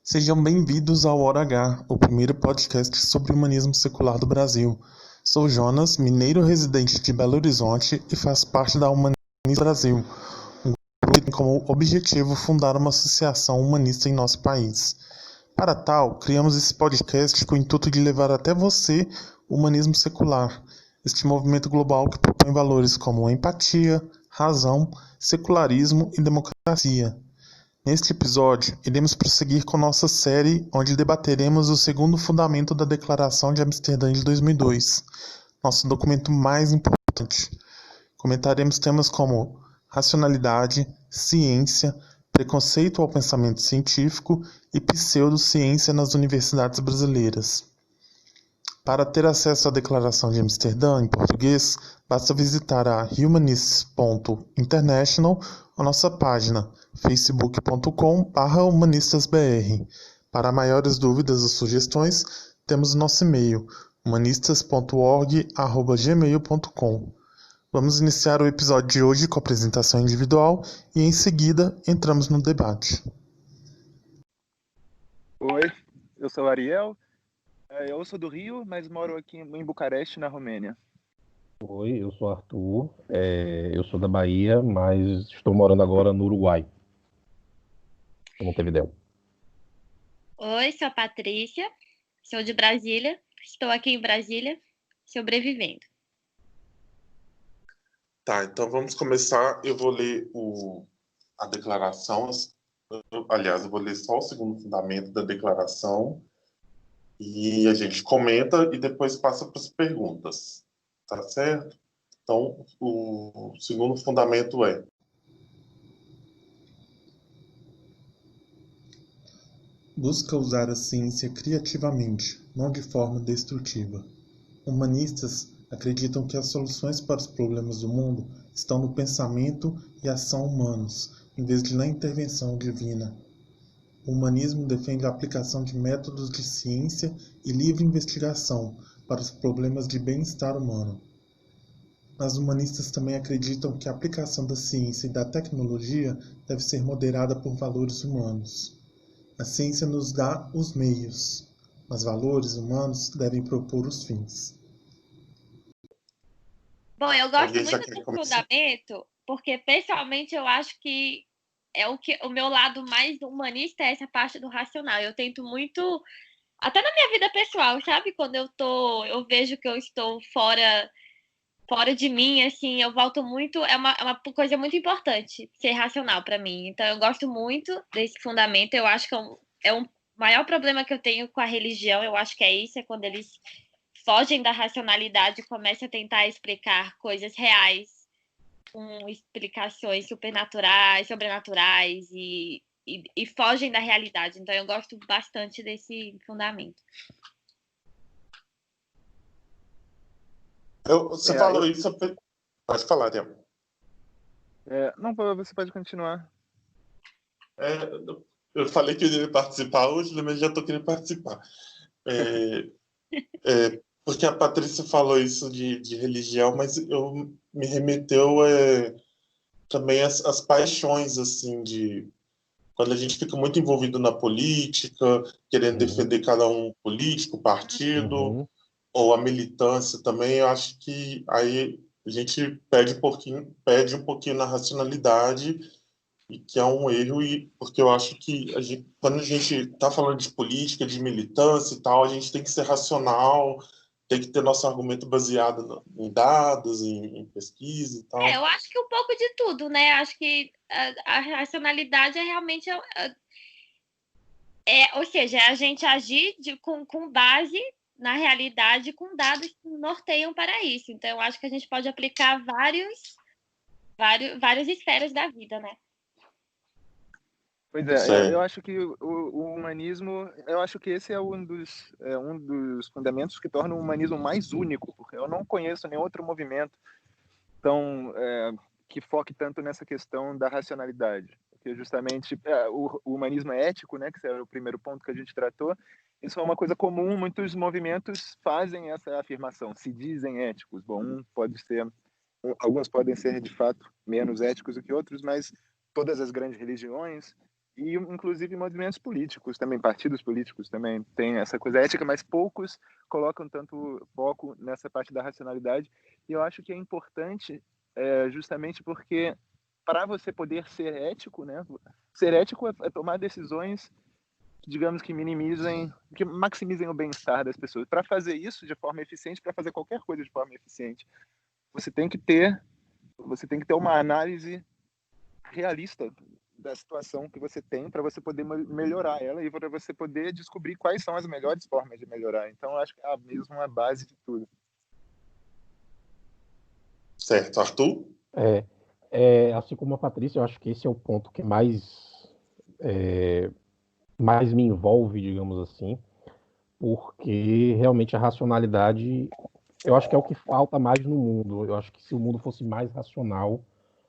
Sejam bem-vindos ao Hora H, o primeiro podcast sobre o humanismo secular do Brasil. Sou Jonas, mineiro residente de Belo Horizonte e faço parte da Humanismo Brasil, um grupo que tem como objetivo fundar uma associação humanista em nosso país. Para tal, criamos esse podcast com o intuito de levar até você o humanismo secular, este movimento global que propõe valores como empatia, razão, secularismo e democracia. Neste episódio, iremos prosseguir com nossa série onde debateremos o segundo fundamento da Declaração de Amsterdã de 2002, nosso documento mais importante. Comentaremos temas como racionalidade, ciência, preconceito ao pensamento científico e pseudociência nas universidades brasileiras. Para ter acesso à Declaração de Amsterdã em português, basta visitar a humanists.international ou nossa página facebook.com/humanistasbr. Para maiores dúvidas ou sugestões, temos o nosso e-mail humanistas.org@gmail.com. Vamos iniciar o episódio de hoje com a apresentação individual e em seguida entramos no debate. Oi, eu sou o Ariel. Eu sou do Rio, mas moro aqui em Bucareste, na Romênia. Oi, eu sou Arthur, eu sou da Bahia, mas estou morando agora no Uruguai, em Montevidéu. Oi, sou a Patrícia, sou de Brasília, estou aqui em Brasília, sobrevivendo. Tá, então vamos começar. Eu vou ler a declaração. Aliás, eu vou ler só o segundo fundamento da declaração e a gente comenta e depois passa para as perguntas. Tá certo? Então, o segundo fundamento é: busca usar a ciência criativamente, não de forma destrutiva. Humanistas acreditam que as soluções para os problemas do mundo estão no pensamento e ação humanos, em vez de na intervenção divina. O humanismo defende a aplicação de métodos de ciência e livre investigação para os problemas de bem-estar humano. Mas humanistas também acreditam que a aplicação da ciência e da tecnologia deve ser moderada por valores humanos. A ciência nos dá os meios, mas valores humanos devem propor os fins. Bom, eu gosto muito do fundamento, porque pessoalmente eu acho que o meu lado mais humanista é essa parte do racional. Eu tento muito, até na minha vida pessoal, sabe? Quando eu vejo que eu estou fora de mim, assim, eu volto muito. É uma coisa muito importante ser racional para mim. Então, eu gosto muito desse fundamento. Eu acho que é um maior problema que eu tenho com a religião. Eu acho que é isso, é quando eles fogem da racionalidade e começam a tentar explicar coisas reais com explicações supernaturais, sobrenaturais e fogem da realidade. Então, eu gosto bastante desse fundamento. Você falou isso... Pode falar, Ariel. Não, você pode continuar. Eu falei que eu iria participar hoje, mas já estou querendo participar. Porque a Patrícia falou isso de religião, mas me remeteu também às paixões, assim, de quando a gente fica muito envolvido na política, querendo defender cada um político, partido, ou a militância também. Eu acho que aí a gente perde um pouquinho na racionalidade, e que é um erro, porque eu acho que quando a gente está falando de política, de militância e tal, a gente tem que ser racional, tem que ter nosso argumento baseado em dados, em pesquisa e tal. Eu acho que um pouco de tudo, né? Acho que a racionalidade é realmente... ou seja, é a gente agir com base na realidade, com dados que norteiam para isso. Então, eu acho que a gente pode aplicar várias esferas da vida, né? Pois é, eu acho que o humanismo, eu acho que esse é um dos fundamentos que torna o humanismo mais único, porque eu não conheço nenhum outro movimento que foque tanto nessa questão da racionalidade, porque justamente o humanismo é ético, né, que era o primeiro ponto que a gente tratou. Isso é uma coisa comum, muitos movimentos fazem essa afirmação, se dizem éticos. Bom, alguns podem ser de fato menos éticos do que outros, mas todas as grandes religiões E, inclusive, movimentos políticos também, partidos políticos também têm essa coisa ética, mas poucos colocam tanto foco nessa parte da racionalidade. E eu acho que é importante, justamente porque, para você poder ser ético, né? Ser ético é tomar decisões, digamos, que minimizem, que maximizem o bem-estar das pessoas. Para fazer isso de forma eficiente, para fazer qualquer coisa de forma eficiente, você tem que ter uma análise realista da situação que você tem para você poder melhorar ela e para você poder descobrir quais são as melhores formas de melhorar. Então, eu acho que é a mesma base de tudo. Certo. Arthur? Assim como a Patrícia, eu acho que esse é o ponto que mais me envolve, digamos assim, porque realmente a racionalidade, eu acho que é o que falta mais no mundo. Eu acho que se o mundo fosse mais racional,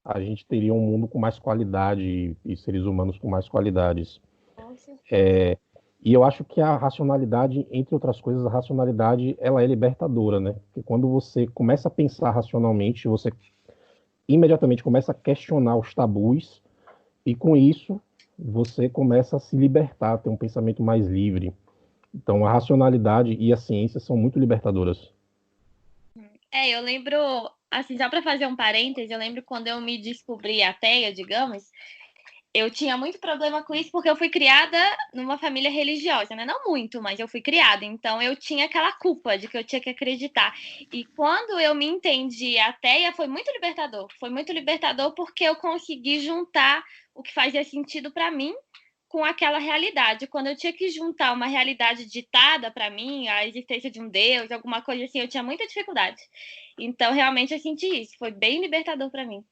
a gente teria um mundo com mais qualidade e seres humanos com mais qualidades. E eu acho que a racionalidade, entre outras coisas, a racionalidade ela é libertadora, né? Porque quando você começa a pensar racionalmente, você imediatamente começa a questionar os tabus e com isso você começa a se libertar, a ter um pensamento mais livre. Então a racionalidade e a ciência são muito libertadoras. Eu lembro, assim, só para fazer um parêntese, eu lembro quando eu me descobri ateia, digamos, eu tinha muito problema com isso porque eu fui criada numa família religiosa, né? Não muito, mas eu fui criada. Então eu tinha aquela culpa de que eu tinha que acreditar. E quando eu me entendi ateia, foi muito libertador. Foi muito libertador porque eu consegui juntar o que fazia sentido para mim com aquela realidade. Quando eu tinha que juntar uma realidade ditada para mim, a existência de um Deus, alguma coisa assim, eu tinha muita dificuldade. Então realmente eu senti isso. Foi bem libertador para mim.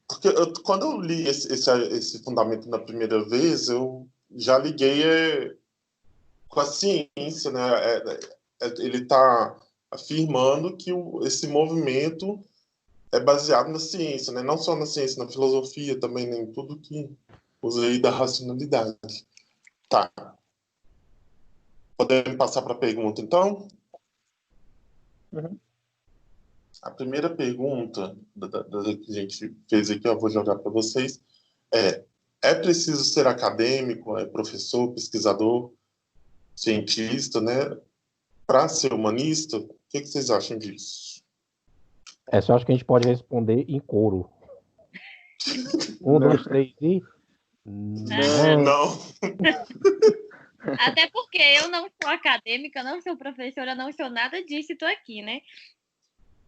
Porque quando eu li esse fundamento na primeira vez, eu já liguei com a ciência, né? Ele está afirmando que esse movimento é baseado na ciência, né? Não só na ciência, na filosofia também, em tudo que usa aí da racionalidade. Tá. Podemos passar para a pergunta, então? Uhum. A primeira pergunta que a gente fez aqui, eu vou jogar para vocês, é preciso ser acadêmico, professor, pesquisador, cientista, né, para ser humanista? O que vocês acham disso? Essa eu acho que a gente pode responder em coro. 1, 2, 3 e... Não. Até porque eu não sou acadêmica, não sou professora, não sou nada disso e tô aqui, né?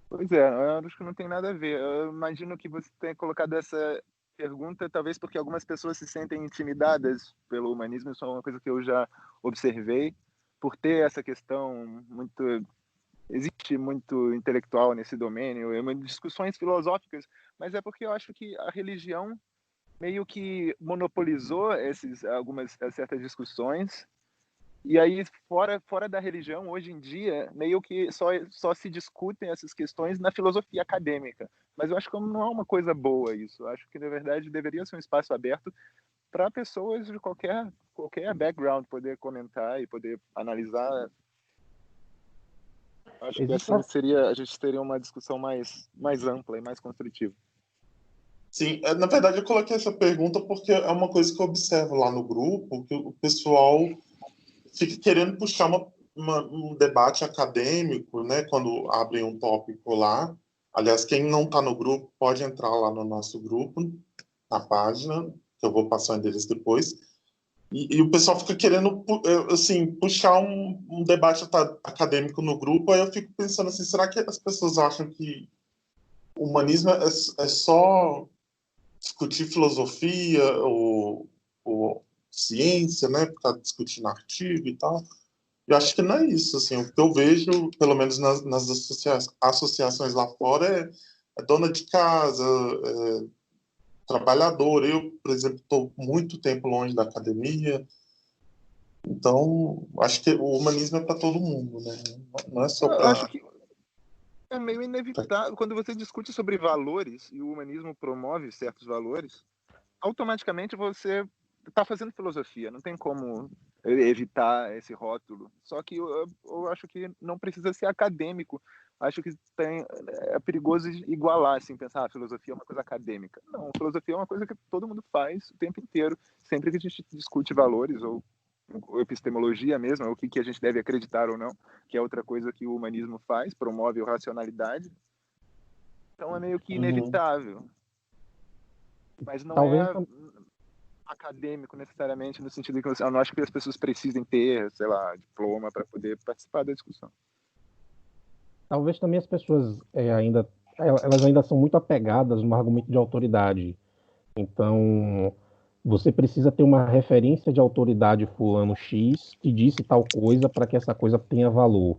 Pois é, eu acho que não tem nada a ver. Eu imagino que você tenha colocado essa pergunta, talvez porque algumas pessoas se sentem intimidadas pelo humanismo. Isso é uma coisa que eu já observei, por ter essa questão muito... Existe muito intelectual nesse domínio, discussões filosóficas, mas é porque eu acho que a religião meio que monopolizou algumas certas discussões. E aí, fora da religião, hoje em dia, meio que só se discutem essas questões na filosofia acadêmica. Mas eu acho que não é uma coisa boa isso. Eu acho que, na verdade, deveria ser um espaço aberto para pessoas de qualquer background poder comentar e poder analisar. Acho que assim a gente teria uma discussão mais ampla e mais construtiva. Sim, na verdade eu coloquei essa pergunta porque é uma coisa que eu observo lá no grupo, que o pessoal fica querendo puxar um debate acadêmico, né, quando abrem um tópico lá. Aliás, quem não está no grupo pode entrar lá no nosso grupo, na página, que eu vou passar o endereço depois. E o pessoal fica querendo, assim, puxar um debate acadêmico no grupo. Aí eu fico pensando assim, será que as pessoas acham que o humanismo é só discutir filosofia ou ciência, né, para estar discutindo artigo e tal? Eu acho que não é isso, assim, o que eu vejo, pelo menos nas associações lá fora, é dona de casa, trabalhador. Eu, por exemplo, estou muito tempo longe da academia, então acho que o humanismo é para todo mundo, né? Não é só para... Eu acho que é meio inevitável. Quando você discute sobre valores e o humanismo promove certos valores, automaticamente você está fazendo filosofia, não tem como evitar esse rótulo. Só que eu acho que não precisa ser acadêmico acho que é perigoso igualar, assim, pensar, a filosofia é uma coisa acadêmica. Não, a filosofia é uma coisa que todo mundo faz o tempo inteiro, sempre que a gente discute valores ou epistemologia mesmo, o que a gente deve acreditar ou não, que é outra coisa que o humanismo faz, promove a racionalidade. Então é meio que inevitável. Mas não Talvez é acadêmico necessariamente, no sentido que eu não acho que as pessoas precisem ter, sei lá, diploma para poder participar da discussão. Talvez também as pessoas elas ainda são muito apegadas no argumento de autoridade. Então, você precisa ter uma referência de autoridade fulano X que disse tal coisa para que essa coisa tenha valor.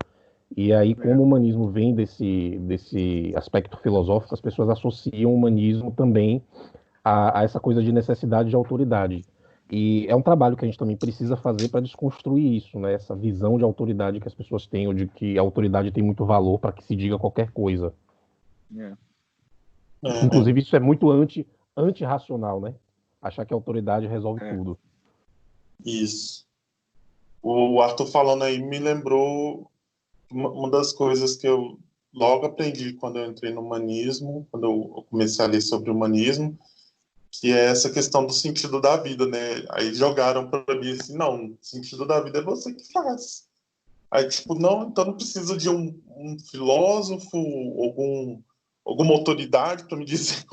E aí, como o humanismo vem desse aspecto filosófico, as pessoas associam o humanismo também a essa coisa de necessidade de autoridade. E é um trabalho que a gente também precisa fazer para desconstruir isso, né? Essa visão de autoridade que as pessoas têm, ou de que a autoridade tem muito valor para que se diga qualquer coisa. Inclusive, isso é muito antirracional, né? Achar que a autoridade resolve tudo. Isso. O Arthur falando aí me lembrou uma das coisas que eu logo aprendi quando eu entrei no humanismo, quando eu comecei a ler sobre o humanismo, que é essa questão do sentido da vida, né? Aí jogaram para mim assim, não, o sentido da vida é você que faz. Aí, tipo, não, então não precisa de um filósofo, alguma autoridade para me dizer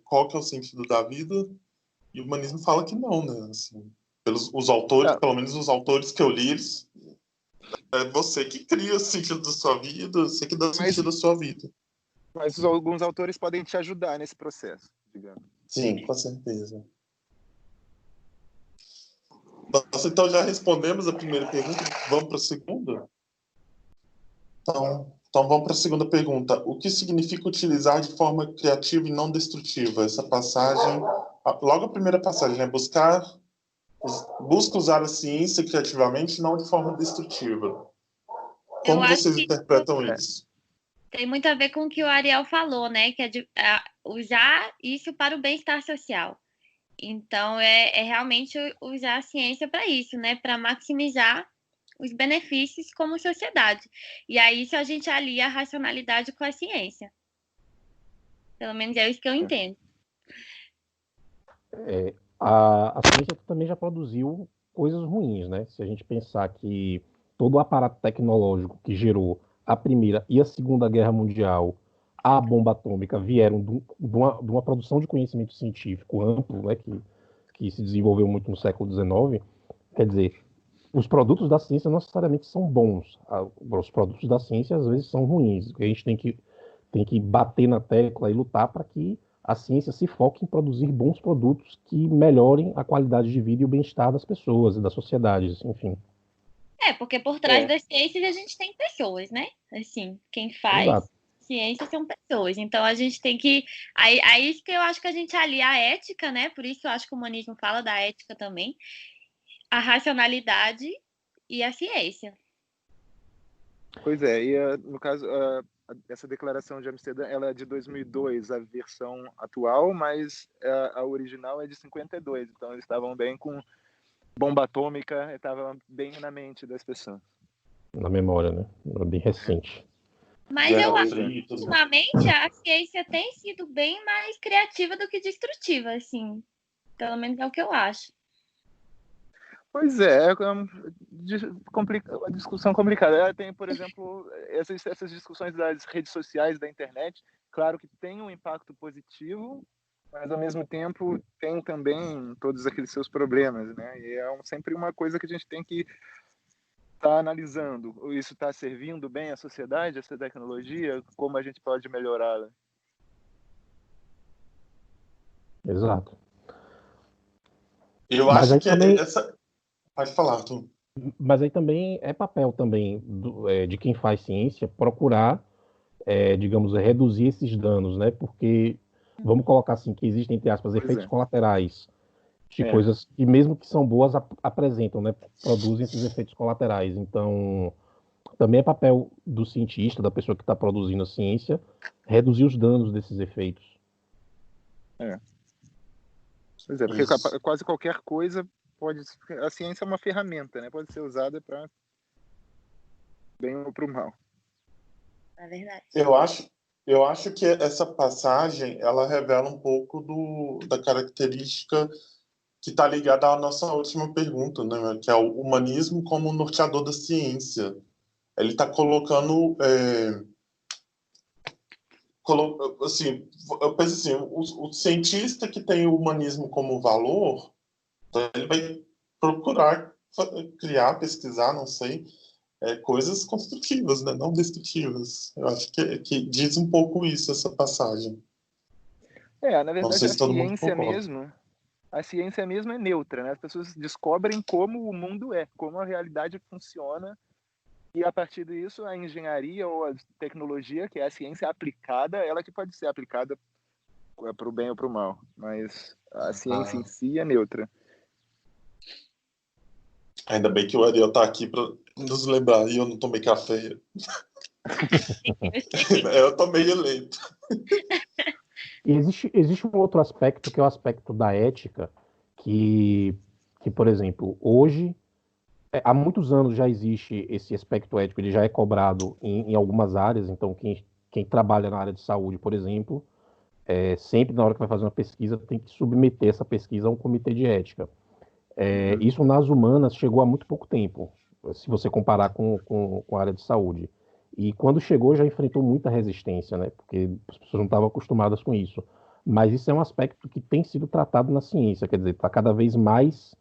qual que é o sentido da vida. E o humanismo fala que não, né? Assim, os autores, pelo menos os autores que eu li, é você que cria o sentido da sua vida, você que dá sentido à sua vida. Mas alguns autores podem te ajudar nesse processo, digamos. Sim, com certeza. Nossa, então já respondemos a primeira pergunta. Vamos para a segunda? Então vamos para a segunda pergunta. O que significa utilizar de forma criativa e não destrutiva? Essa passagem, logo a primeira passagem, né? Busca usar a ciência criativamente, não de forma destrutiva. Como vocês interpretam isso? Tem muito a ver com o que o Ariel falou, né? Que é usar isso para o bem-estar social. Então, é realmente usar a ciência para isso, né? Para maximizar os benefícios como sociedade. E aí, isso a gente alia a racionalidade com a ciência. Pelo menos é isso que eu entendo. A ciência também já produziu coisas ruins, né? Se a gente pensar que todo o aparato tecnológico que gerou a Primeira e a Segunda Guerra Mundial, a bomba atômica, vieram de uma produção de conhecimento científico amplo, né? Que se desenvolveu muito no século XIX. Quer dizer, os produtos da ciência não necessariamente são bons. Os produtos da ciência, às vezes, são ruins. A gente tem que bater na tecla e lutar para que a ciência se foque em produzir bons produtos que melhorem a qualidade de vida e o bem-estar das pessoas e das sociedades, enfim. Porque por trás das ciências a gente tem pessoas, né? Assim, quem faz Exato. ciência são pessoas. Então a gente tem que. Aí isso que eu acho que a gente alia a ética, né? Por isso eu acho que o humanismo fala da ética também, a racionalidade e a ciência. Pois é, e no caso, essa declaração de Amsterdã, ela é de 2002, a versão atual, mas a original é de 52, então eles estavam bem com bomba atômica, estava bem na mente das pessoas. Na memória, né? Bem recente. Mas eu acho que, ultimamente, a ciência tem sido bem mais criativa do que destrutiva, assim. Pelo menos é o que eu acho. Pois é uma discussão complicada. Tem, por exemplo, essas discussões das redes sociais, da internet, claro que tem um impacto positivo, mas ao mesmo tempo tem também todos aqueles seus problemas, né? E é sempre uma coisa que a gente tem que estar analisando. Isso está servindo bem à sociedade, essa tecnologia? Como a gente pode melhorá-la? Exato. Eu acho que também... Pode falar, Arthur. Mas aí também é papel também de quem faz ciência procurar, digamos, reduzir esses danos, né? Porque, vamos colocar assim, que existem, entre aspas, efeitos colaterais de coisas que, mesmo que são boas, apresentam, né? Produzem esses efeitos colaterais. Então, também é papel do cientista, da pessoa que está produzindo a ciência, reduzir os danos desses efeitos. Pois é, porque quase qualquer coisa a ciência é uma ferramenta, né? Pode ser usada para bem ou para o mal. É verdade. Eu acho que essa passagem, ela revela um pouco da característica que está ligada à nossa última pergunta, né, que é o humanismo como norteador da ciência. Ele está colocando, assim, eu penso assim, o cientista que tem o humanismo como valor, então ele vai procurar criar, pesquisar, não sei, coisas construtivas, né, não destrutivas. Eu acho que diz um pouco isso, essa passagem. Na Não verdade, sei se todo mundo concorda. a ciência mesmo é neutra, né? As pessoas descobrem como o mundo é, como a realidade funciona, e a partir disso a engenharia ou a tecnologia, que é a ciência aplicada, ela que pode ser aplicada para o bem ou para o mal, mas a ciência em si é neutra. Ainda bem que o Ariel tá aqui para nos lembrar, e eu não tomei café. Eu tô meio lento. E existe um outro aspecto, que é o aspecto da ética, que por exemplo, hoje, há muitos anos já existe esse aspecto ético, ele já é cobrado em algumas áreas, então quem trabalha na área de saúde, por exemplo, sempre na hora que vai fazer uma pesquisa, tem que submeter essa pesquisa a um comitê de ética. Isso nas humanas chegou há muito pouco tempo, se você comparar com a área de saúde. E quando chegou já enfrentou muita resistência, né? Porque as pessoas não estavam acostumadas com isso. Mas isso é um aspecto que tem sido tratado na ciência, quer dizer, é cada vez mais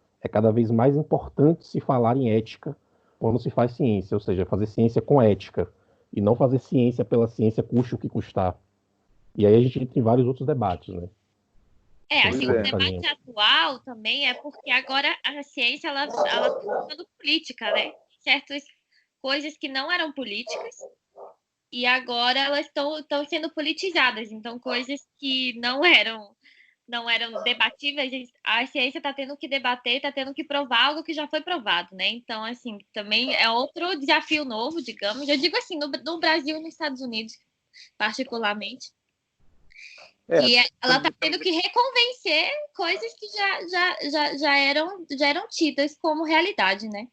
importante se falar em ética quando se faz ciência, ou seja, fazer ciência com ética e não fazer ciência pela ciência, custe o que custar. E aí a gente entra em vários outros debates, né? Assim, o debate atual também é porque agora a ciência ela tá ficando política, né? Certas coisas que não eram políticas e agora elas estão sendo politizadas. Então, coisas que não eram debatíveis, a ciência está tendo que debater, está tendo que provar algo que já foi provado, né? Então, assim, também é outro desafio novo, digamos. Eu digo assim, no Brasil e nos Estados Unidos, particularmente. Que ela está tendo que reconvencer coisas que já eram tidas como realidade, né?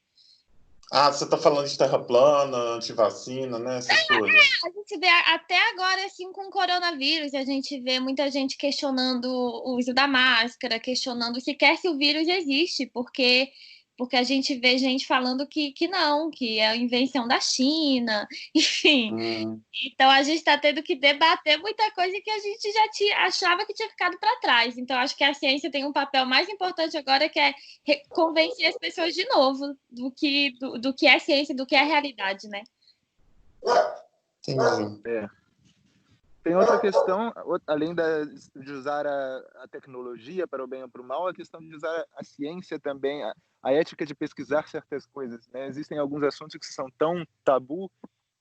Você está falando de terra plana, antivacina, né? Essas coisas. A gente vê até agora, assim, com o coronavírus, a gente vê muita gente questionando o uso da máscara, questionando sequer se o vírus existe, porque a gente vê gente falando que não, que é a invenção da China, enfim. Então a gente está tendo que debater muita coisa que a gente já achava que tinha ficado para trás. Então acho que a ciência tem um papel mais importante agora, que é convencer as pessoas de novo do que é ciência, do que é realidade, né? Tem outra questão, além de usar a tecnologia para o bem ou para o mal, a questão de usar a ciência também, a ética de pesquisar certas coisas, né? Existem alguns assuntos que são tão tabu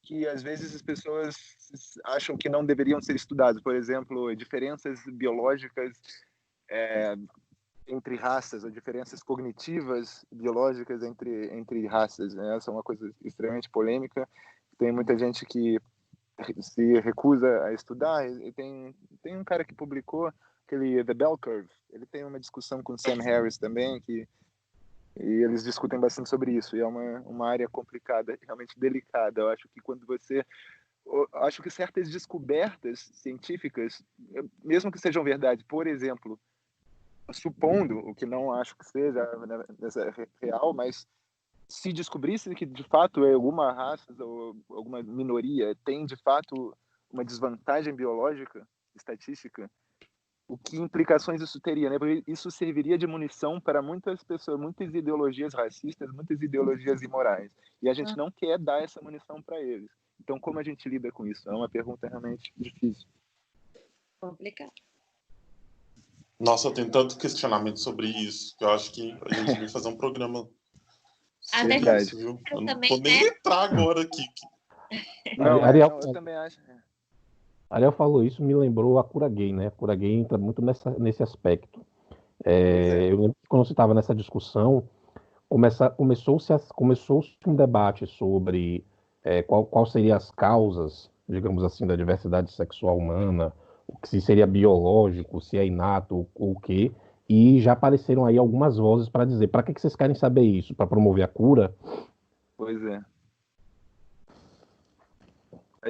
que às vezes as pessoas acham que não deveriam ser estudados. Por exemplo, diferenças biológicas entre raças, ou diferenças cognitivas biológicas entre raças, né? Essa é uma coisa extremamente polêmica. Tem muita gente que se recusa a estudar. E tem um cara que publicou aquele The Bell Curve. Ele tem uma discussão com Sam Harris também, e eles discutem bastante sobre isso. E é uma área complicada, realmente delicada. Eu acho que certas descobertas científicas, mesmo que sejam verdade, por exemplo, supondo, o que não acho que seja real, mas se descobrisse que de fato alguma raça ou alguma minoria tem de fato uma desvantagem biológica, estatística, que implicações isso teria, né? Porque isso serviria de munição para muitas pessoas, muitas ideologias racistas, muitas ideologias imorais. E a gente não quer dar essa munição para eles. Então, como a gente lida com isso? É uma pergunta realmente difícil. Complicado. Nossa, eu tenho tanto questionamento sobre isso que eu acho que a gente vai fazer um programa sobre isso, viu? Eu não vou nem entrar agora aqui. Ariel, eu também acho. Ariel falou isso, me lembrou a cura gay, né? A cura gay entra muito nesse aspecto. Eu lembro que quando você estava nessa discussão, começou-se um debate sobre qual seriam as causas, digamos assim, da diversidade sexual humana, se seria biológico, se é inato, ou o quê. E já apareceram aí algumas vozes para dizer, para que vocês querem saber isso? Para promover a cura? Pois é.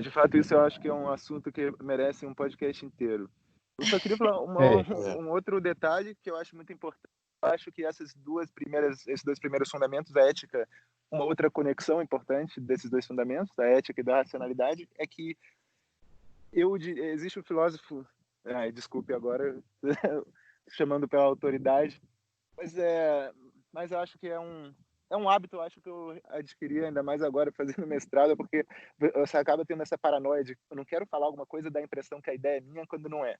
De fato, isso eu acho que é um assunto que merece um podcast inteiro. Eu só queria falar um outro detalhe que eu acho muito importante. Eu acho que esses dois primeiros fundamentos, a ética, uma outra conexão importante desses dois fundamentos, da ética e da racionalidade, é que existe um filósofo, desculpe agora, chamando pela autoridade, mas eu acho que é um hábito, eu acho que eu adquiri ainda mais agora fazendo mestrado, porque você acaba tendo essa paranoia de eu não quero falar alguma coisa, dá a impressão que a ideia é minha quando não é.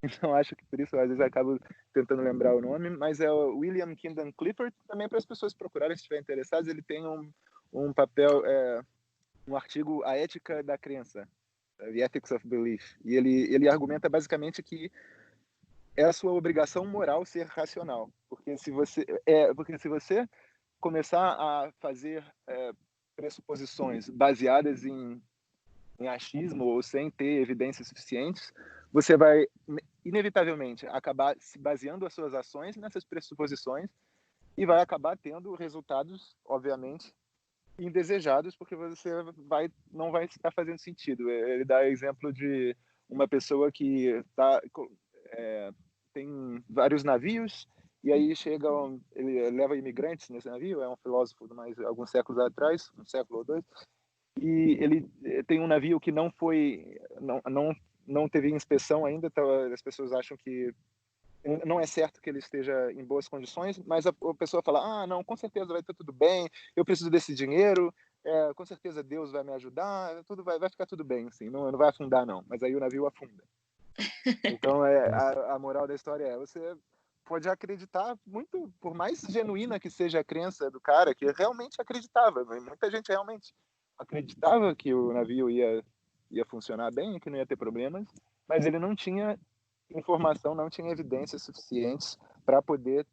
Então acho que por isso às vezes eu acabo tentando lembrar o nome, mas é o William Kingdon Clifford, também para as pessoas procurarem se estiverem interessadas. Ele tem um papel, um artigo, A Ética da Crença, The Ethics of Belief, e ele argumenta basicamente que é a sua obrigação moral ser racional, porque se você começar a fazer pressuposições baseadas em achismo ou sem ter evidências suficientes, você vai inevitavelmente acabar se baseando as suas ações nessas pressuposições e vai acabar tendo resultados, obviamente, indesejados, porque você não vai estar fazendo sentido. Ele dá exemplo de uma pessoa que tem vários navios e aí ele leva imigrantes nesse navio, é um filósofo de mais alguns séculos atrás, um século ou dois, e ele tem um navio que não teve inspeção ainda, então as pessoas acham que não é certo que ele esteja em boas condições, mas a pessoa fala, não, com certeza vai estar tudo bem, eu preciso desse dinheiro, com certeza Deus vai me ajudar, tudo vai ficar tudo bem, assim, não vai afundar não, mas aí o navio afunda. Então a moral da história você pode acreditar muito, por mais genuína que seja a crença do cara, que realmente acreditava, muita gente realmente acreditava que o navio ia funcionar bem, que não ia ter problemas, mas ele não tinha informação, não tinha evidências suficientes para poder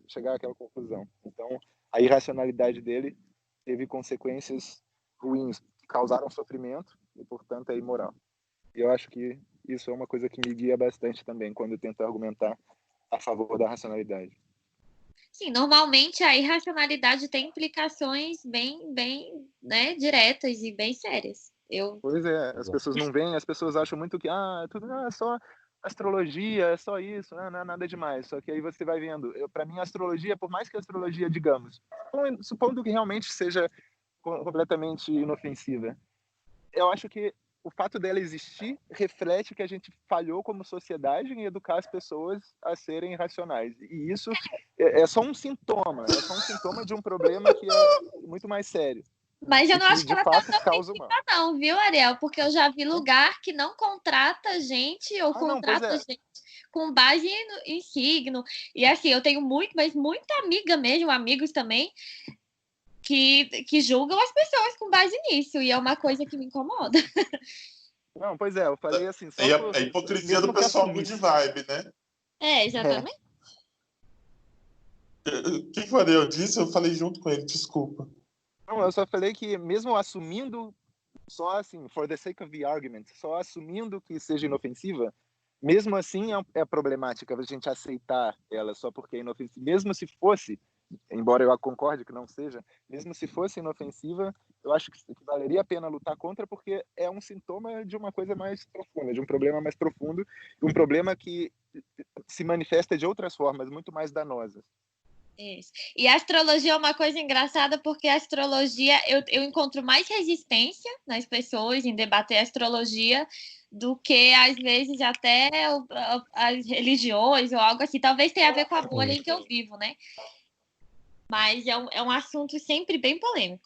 chegar àquela conclusão. Então, a irracionalidade dele teve consequências ruins, que causaram sofrimento e, portanto, é imoral. E eu acho que isso é uma coisa que me guia bastante também quando eu tento argumentar a favor da racionalidade. Sim, normalmente a irracionalidade tem implicações bem, diretas e bem sérias. Pois é, as pessoas não veem, as pessoas acham muito que tudo é só astrologia, é só isso, não é nada demais. Só que aí você vai vendo, para mim a astrologia, por mais que a astrologia, digamos, supondo que realmente seja completamente inofensiva, eu acho que o fato dela existir reflete que a gente falhou como sociedade em educar as pessoas a serem racionais. E isso é só um sintoma, de um problema que é muito mais sério. Mas eu não acho que ela tá tão ofensiva não, viu, Ariel? Porque eu já vi lugar que não contrata gente ou contrata gente com base em signo. E assim, eu tenho muita amiga mesmo, amigos também, que julgam as pessoas com base nisso. E é uma coisa que me incomoda. Não, pois é, eu falei assim... Só a hipocrisia do pessoal good vibe, né? Exatamente. O que o Ariel disse? Eu falei junto com ele, desculpa. Não, eu só falei que mesmo assumindo, só assim, for the sake of the argument, só assumindo que seja inofensiva, mesmo assim é problemática a gente aceitar ela só porque é inofensiva. Mesmo se fosse, embora eu concorde que não seja, mesmo se fosse inofensiva, eu acho que valeria a pena lutar contra, porque é um sintoma de uma coisa mais profunda, de um problema mais profundo, um problema que se manifesta de outras formas, muito mais danosas. Isso. E a astrologia é uma coisa engraçada, porque a astrologia, eu encontro mais resistência nas pessoas em debater a astrologia do que, às vezes, até as religiões ou algo assim. Talvez tenha a ver com a bolha em que eu vivo, né? Mas é um assunto sempre bem polêmico.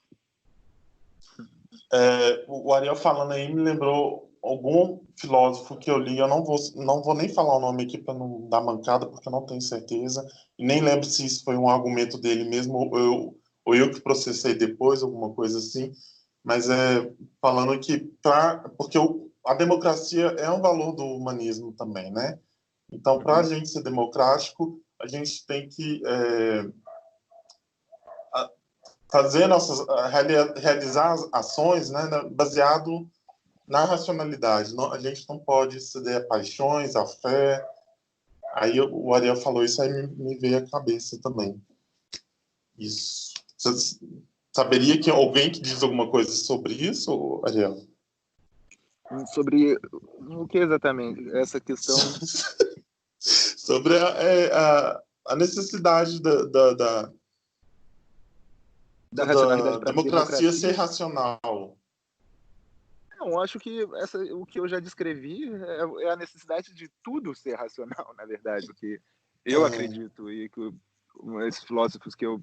O Ariel falando aí me lembrou algum filósofo que eu li, eu não vou nem falar o nome aqui para não dar mancada, porque eu não tenho certeza, e nem lembro se isso foi um argumento dele mesmo, ou eu que processei depois, alguma coisa assim, mas falando que porque a democracia é um valor do humanismo também, né? Então, para a gente ser democrático, a gente tem que realizar ações, né, baseado na racionalidade. A gente não pode ceder a paixões, a fé. Aí o Ariel falou isso, aí me veio à cabeça também. Isso. Você saberia que alguém que diz alguma coisa sobre isso, Ariel? Sobre o que exatamente? Essa questão sobre a necessidade da racionalidade para a democracia ser democracia. racional. Não, eu acho que o que eu já descrevi é a necessidade de tudo ser racional, na verdade, o que eu acredito e que esses filósofos que eu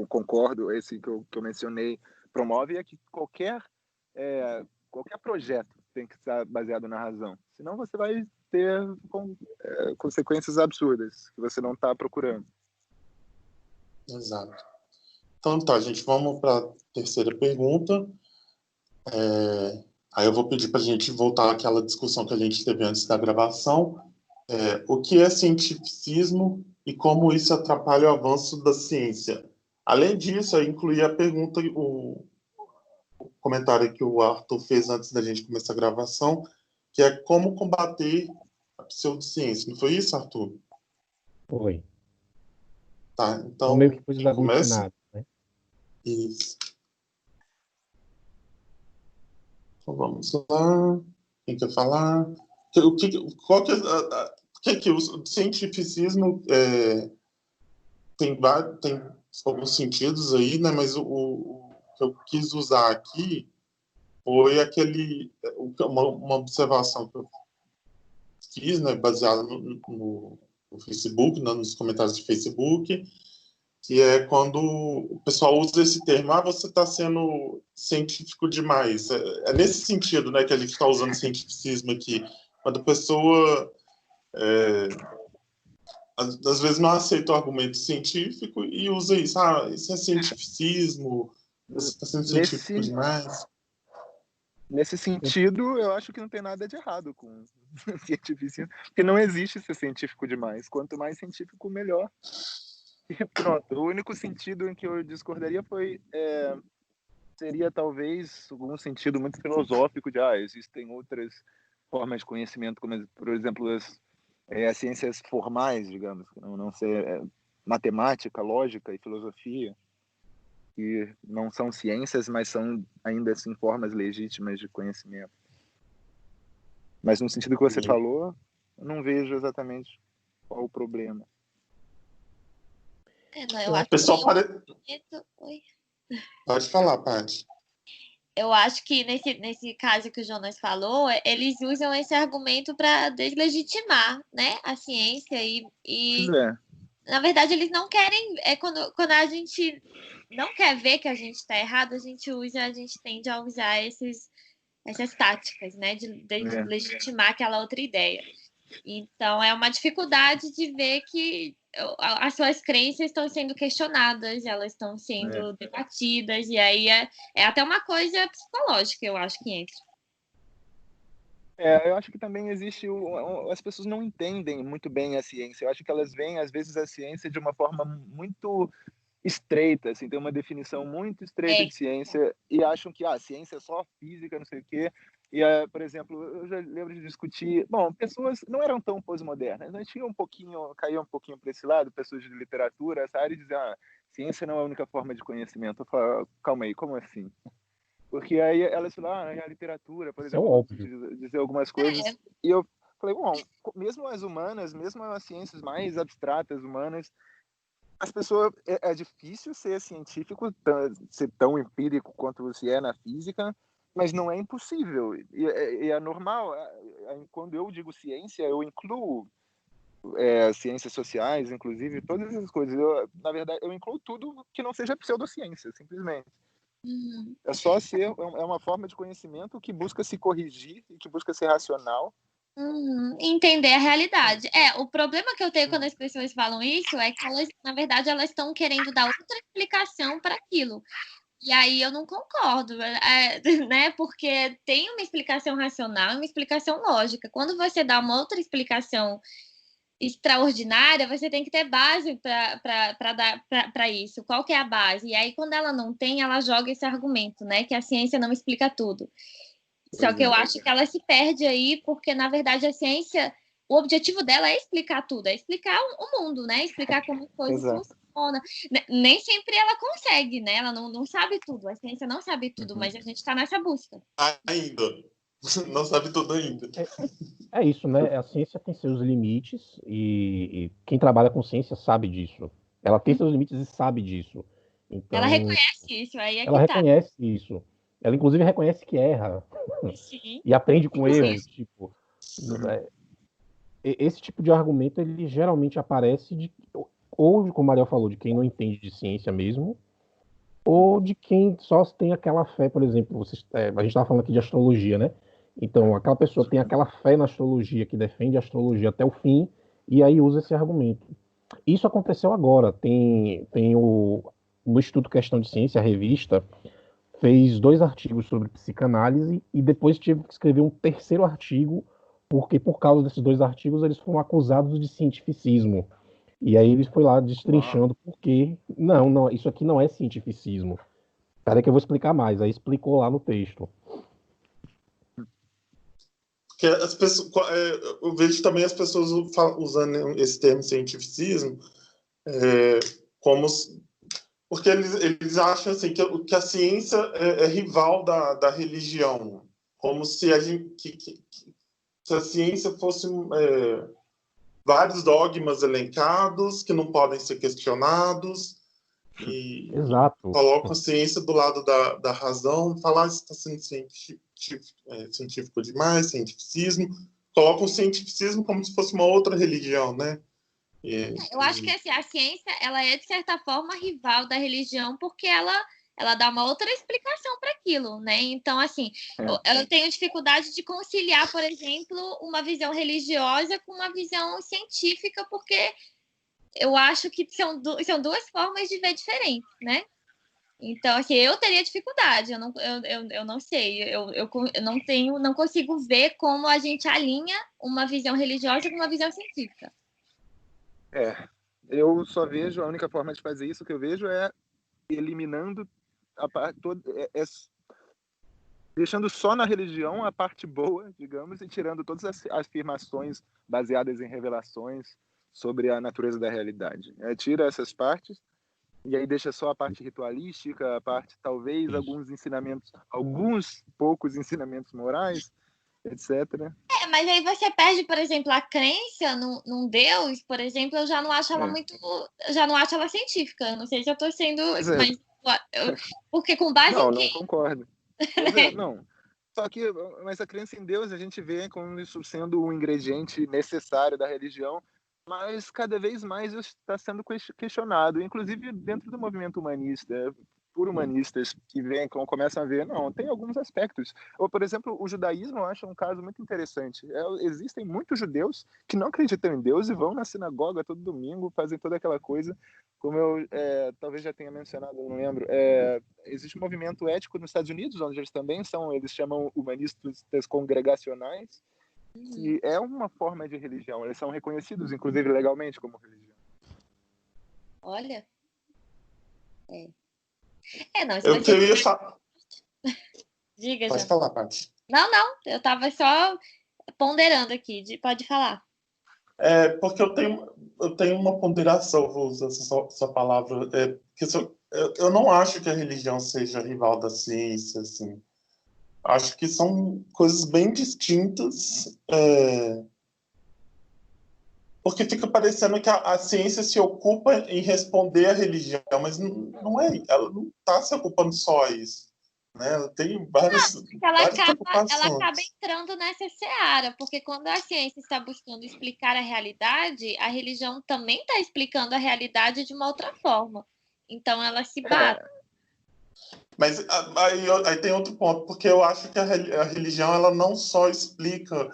concordo, esse que eu mencionei, promove, é que qualquer projeto tem que estar baseado na razão. Senão você vai ter consequências absurdas que você não está procurando. Exato. Então tá, gente, vamos para a terceira pergunta. Aí eu vou pedir para a gente voltar àquela discussão que a gente teve antes da gravação. O que é cientificismo e como isso atrapalha o avanço da ciência? Além disso, eu incluí a pergunta, o comentário que o Arthur fez antes da gente começar a gravação, que é como combater a pseudociência. Não foi isso, Arthur? Foi. Tá, então, São meio que coisas começa. aglutinadas, né? Isso. Então vamos lá. Quem quer falar? Qual que o cientificismo tem alguns sentidos aí, né? Mas o que eu quis usar aqui foi uma observação que eu fiz, né? Baseada no Facebook, né, nos comentários de Facebook, que é quando o pessoal usa esse termo, você está sendo científico demais. É nesse sentido, né, que a gente está usando cientificismo aqui. Quando a pessoa, às vezes, não aceita o argumento científico e usa isso. Isso é cientificismo, você está sendo científico demais. Nesse sentido, eu acho que não tem nada de errado com cientificismo, porque não existe ser científico demais. Quanto mais científico, melhor. E pronto. O único sentido em que eu discordaria seria talvez algum sentido muito filosófico de existem outras formas de conhecimento, como, por exemplo, as ciências formais, digamos, que não ser matemática, lógica e filosofia, que não são ciências, mas são ainda assim formas legítimas de conhecimento. Mas no sentido que você falou, eu não vejo exatamente qual o problema. Não, eu acho pessoal que... Oi? Pode falar, Paty. Eu acho que nesse caso que o Jonas falou, eles usam esse argumento para deslegitimar, né, a ciência e na verdade eles não querem, quando a gente não quer ver que a gente está errado, a gente tende a usar essas táticas, né, de legitimar aquela outra ideia. Então é uma dificuldade de ver que as suas crenças estão sendo questionadas, elas estão sendo debatidas, e aí é até uma coisa psicológica, eu acho que entra. Eu acho que também existe as pessoas não entendem muito bem a ciência. Eu acho que elas veem às vezes a ciência de uma forma muito estreita, assim, tem uma definição muito estreita de ciência e acham que a ciência é só física, não sei o quê. E, por exemplo, eu já lembro de discutir... Bom, pessoas não eram tão pós-modernas, mas caíam um pouquinho para esse lado, pessoas de literatura, essa área, e diziam, ciência não é a única forma de conhecimento. Eu falo, calma aí, como assim? Porque aí elas falam, a literatura, por exemplo, dizer algumas coisas. E eu falei, bom, mesmo as humanas, mesmo as ciências mais abstratas humanas, as pessoas, é difícil ser científico, ser tão empírico quanto você é na física, mas não é impossível. E é normal. Quando eu digo ciência, eu incluo ciências sociais, inclusive, todas essas coisas. Na verdade, eu incluo tudo que não seja pseudociência, simplesmente. É só uma forma de conhecimento que busca se corrigir e que busca ser racional. Entender a realidade. O problema que eu tenho quando as pessoas falam isso é que elas, na verdade, elas estão querendo dar outra explicação para aquilo. E aí eu não concordo, né? Porque tem uma explicação racional e uma explicação lógica. Quando você dá uma outra explicação extraordinária, você tem que ter base para dar para isso. Qual que é a base? E aí, quando ela não tem, ela joga esse argumento, né? Que a ciência não explica tudo. Só que eu acho que ela se perde aí, porque, na verdade, a ciência, o objetivo dela é explicar tudo, é explicar o mundo, né? Explicar como as coisas funcionam. Nem sempre ela consegue, né? Ela não sabe tudo, a ciência não sabe tudo, mas a gente está nessa busca. Ainda. Não sabe tudo ainda. É isso, né? A ciência tem seus limites e quem trabalha com ciência sabe disso. Ela tem seus limites e sabe disso. Ela Então, reconhece isso, aí é ela que tá. reconhece isso. Ela, inclusive, reconhece que erra Sim. e aprende com erros. Inclusive, Tipo, esse tipo de argumento, ele geralmente aparece ou, como a Mariel falou, de quem não entende de ciência mesmo, ou de quem só tem aquela fé, por exemplo, a gente estava falando aqui de astrologia, né? Então, aquela pessoa tem aquela fé na astrologia, que defende a astrologia até o fim, e aí usa esse argumento. Isso aconteceu agora. No Instituto Questão de Ciência, a revista, fez 2 artigos sobre psicanálise e depois tive que escrever um terceiro artigo, porque por causa desses 2 artigos eles foram acusados de cientificismo. E aí ele foi lá destrinchando porque não, isso aqui não é cientificismo. Peraí que eu vou explicar mais. Aí explicou lá no texto. Que as pessoas, eu vejo também as pessoas usando esse termo cientificismo como porque eles acham assim que a ciência é rival da religião, como se se a ciência fosse vários dogmas elencados que não podem ser questionados e Exato. colocam a ciência do lado da razão, falar se está sendo científico demais, cientificismo, colocam o cientificismo como se fosse uma outra religião, né? eu acho que assim, a ciência, ela é, de certa forma, rival da religião, porque ela dá uma outra explicação para aquilo, né? Então, assim, eu tenho dificuldade de conciliar, por exemplo, uma visão religiosa com uma visão científica, porque eu acho que são 2 formas de ver diferentes, né? Então, assim, eu teria dificuldade, eu não sei, eu não consigo ver como a gente alinha uma visão religiosa com uma visão científica. Eu só vejo, a única forma de fazer isso que eu vejo é eliminando a parte toda, deixando só na religião a parte boa, digamos, e tirando todas as afirmações baseadas em revelações sobre a natureza da realidade. Tira essas partes e aí deixa só a parte ritualística, a parte talvez alguns poucos ensinamentos morais, etc. Mas aí você perde, por exemplo, a crença num Deus, por exemplo, eu já não acho ela já não acho ela científica. Não sei se eu estou sendo, mas porque com base em quê? Não concordo. Não. Só que, mas a crença em Deus a gente vê como isso sendo um ingrediente necessário da religião, mas cada vez mais isso está sendo questionado, inclusive dentro do movimento humanista, por humanistas que começam a ver, não, tem alguns aspectos. Ou, por exemplo, o judaísmo eu acho um caso muito interessante. Existem muitos judeus que não acreditam em Deus e vão na sinagoga todo domingo, fazem toda aquela coisa, como eu talvez já tenha mencionado, não lembro. Existe um movimento ético nos Estados Unidos, onde eles chamam humanistas congregacionais, que é uma forma de religião. Eles são reconhecidos, inclusive, legalmente como religião. Olha. Não, eu queria falar. Diga, Pode falar, Paty. Não, eu estava só ponderando aqui. Pode falar. Porque eu tenho uma ponderação, vou usar essa palavra, eu não acho que a religião seja rival da ciência, assim. Acho que são coisas bem distintas, porque fica parecendo que a ciência se ocupa em responder à religião, mas não é, ela não está se ocupando só a isso, né? Ela tem várias preocupações. Ela acaba entrando nessa seara, porque quando a ciência está buscando explicar a realidade, a religião também está explicando a realidade de uma outra forma. Então ela se bate. Mas aí tem outro ponto, porque eu acho que a religião ela não só explica,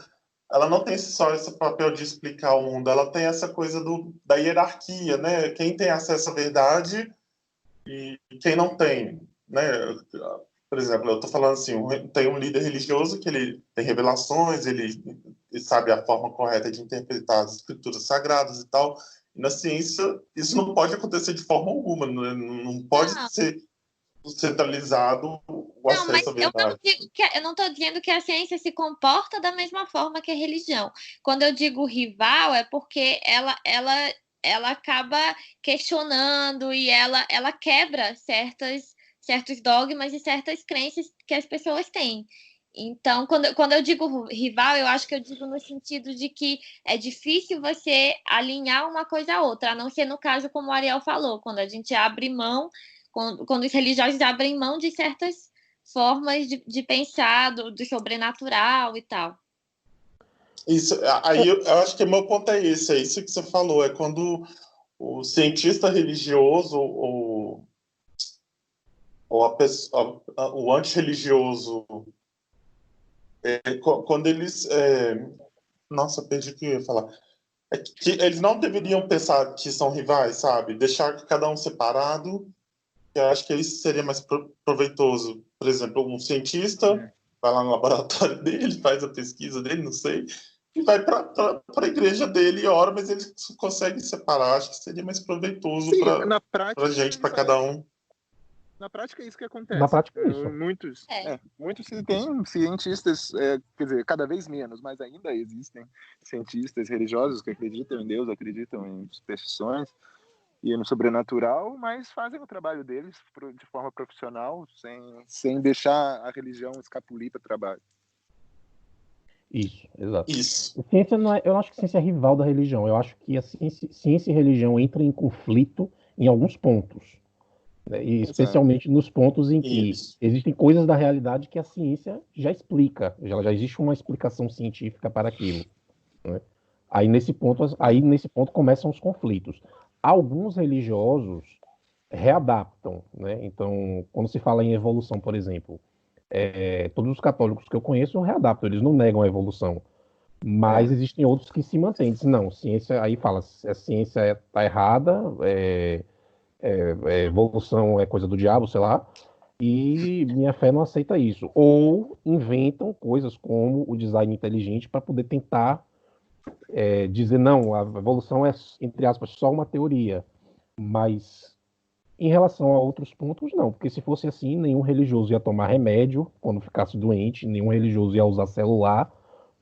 ela não tem só esse papel de explicar o mundo, ela tem essa coisa da hierarquia, né? Quem tem acesso à verdade e quem não tem, né? Por exemplo, eu estou falando assim, tem um líder religioso que ele tem revelações, ele sabe a forma correta de interpretar as escrituras sagradas e tal. E na ciência, isso não pode acontecer de forma alguma, não pode ser centralizado o acesso à verdade. Eu não estou dizendo que a ciência se comporta da mesma forma que a religião. Quando eu digo rival, é porque ela acaba questionando e ela quebra certos dogmas e certas crenças que as pessoas têm. Então, quando eu digo rival, eu acho que eu digo no sentido de que é difícil você alinhar uma coisa a outra, a não ser no caso, como o Ariel falou, quando a gente abre mão, quando os religiosos abrem mão de certas formas de pensar do sobrenatural e tal. Isso, aí eu acho que o meu ponto é esse, é isso que você falou, é quando o cientista religioso ou o antirreligioso, quando eles... nossa, perdi o que eu ia falar. É que eles não deveriam pensar que são rivais, sabe? Deixar cada um separado, eu acho que isso seria mais proveitoso. Por exemplo, um cientista vai lá no laboratório dele, faz a pesquisa dele, não sei, e vai para a igreja dele e ora, mas ele consegue separar. Acho que seria mais proveitoso para a gente, para cada um. Na prática é isso que acontece. Na prática é isso. Muitos têm cientistas, quer dizer, cada vez menos, mas ainda existem cientistas religiosos que acreditam em Deus, acreditam em superstições e no sobrenatural, mas fazem o trabalho deles de forma profissional, sem deixar a religião escapulir para o trabalho. Isso, exato. Isso. Ciência não é, eu acho que ciência é rival da religião. Eu acho que a ciência e religião entram em conflito em alguns pontos. Né? E especialmente nos pontos em que existem coisas da realidade que a ciência já explica. Já existe uma explicação científica para aquilo. Né? Aí nesse ponto começam os conflitos. Alguns religiosos readaptam. Né? Então, quando se fala em evolução, por exempo, todos os católicos que eu conheço readaptam, eles não negam a evolução. Mas existem outros que se mantêm. Dizem, não, ciência, aí fala, a ciência está errada, evolução é coisa do diabo, sei lá, e minha fé não aceita isso. Ou inventam coisas como o design inteligente para poder tentar dizer, não, a evolução é, entre aspas, só uma teoria. Mas em relação a outros pontos, não, porque se fosse assim, nenhum religioso ia tomar remédio quando ficasse doente, nenhum religioso ia usar celular,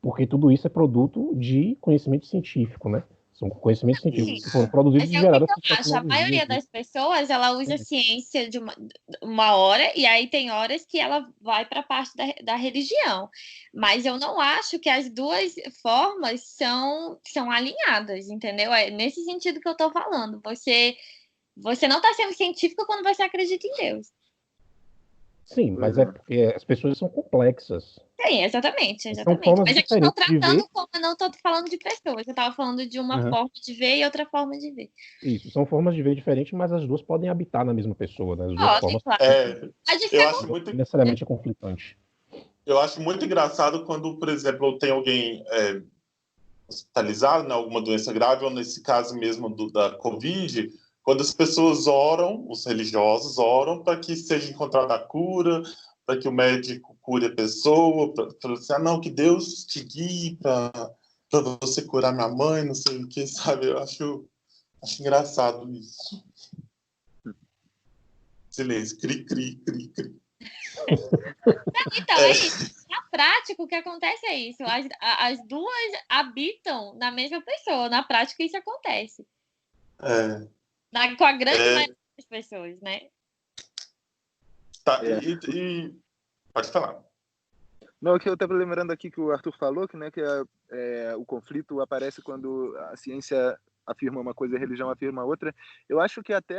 porque tudo isso é produto de conhecimento científico, né? São conhecimentos científicos que foram produzidos e gerados. A maioria das pessoas, ela usa ciência de uma hora, e aí tem horas que ela vai para a parte da religião. Mas eu não acho que as duas formas são alinhadas, entendeu? É nesse sentido que eu estou falando. Você não está sendo científico quando você acredita em Deus. Sim, mas é porque as pessoas são complexas. Sim, exatamente. São formas mas diferentes eu estou tratando de ver. como eu não estou falando de pessoas. Eu estava falando de uma forma de ver e outra forma de ver. Isso, são formas de ver diferentes, mas as duas podem habitar na mesma pessoa, né? As duas formas. Claro. Eu acho muito necessariamente é conflitante. Eu acho muito engraçado quando, por exemplo, tem alguém hospitalizado, né, alguma doença grave, ou nesse caso mesmo da Covid, quando as pessoas oram, os religiosos oram para que seja encontrada a cura, para que o médico cure a pessoa, para dizer, não, que Deus te guie para você curar minha mãe, não sei o que, sabe? Eu acho engraçado isso. Silêncio, cri, cri, cri, cri. Então, é isso. Na prática, o que acontece é isso. As duas habitam na mesma pessoa. Na prática, isso acontece. Com a grande maioria das pessoas, né? Tá, pode falar. Não, que eu estava lembrando aqui que o Arthur falou, que, né, que o conflito aparece quando a ciência afirma uma coisa e a religião afirma outra. Eu acho que até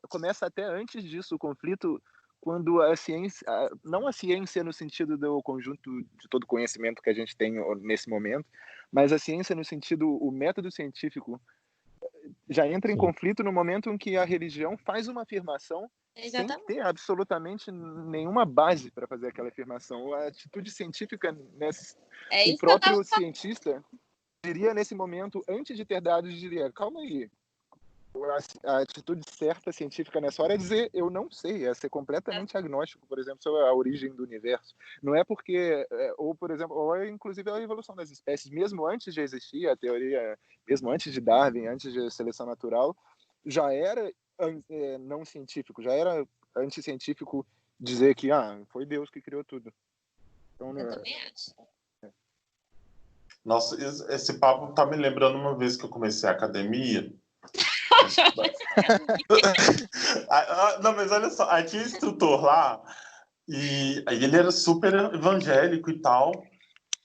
começa até antes disso o conflito, quando a ciência, não a ciência no sentido do conjunto de todo conhecimento que a gente tem nesse momento, mas a ciência no sentido, o método científico já entra em conflito no momento em que a religião faz uma afirmação sem ter absolutamente nenhuma base para fazer aquela afirmação. A atitude científica, o próprio cientista diria nesse momento, antes de ter dados, diria, calma aí, a atitude certa científica nessa hora é dizer eu não sei, é ser completamente agnóstico, por exemplo, sobre a origem do universo. Não é porque, ou por exemplo, ou inclusive a evolução das espécies, mesmo antes de existir a teoria, mesmo antes de Darwin, antes de seleção natural, já era não científico, já era anticientífico dizer que foi Deus que criou tudo. Então, eu também acho. Nossa, esse papo tá me lembrando uma vez que eu comecei a academia. Não, mas olha só, tinha um instrutor lá E aí ele era super evangélico e tal.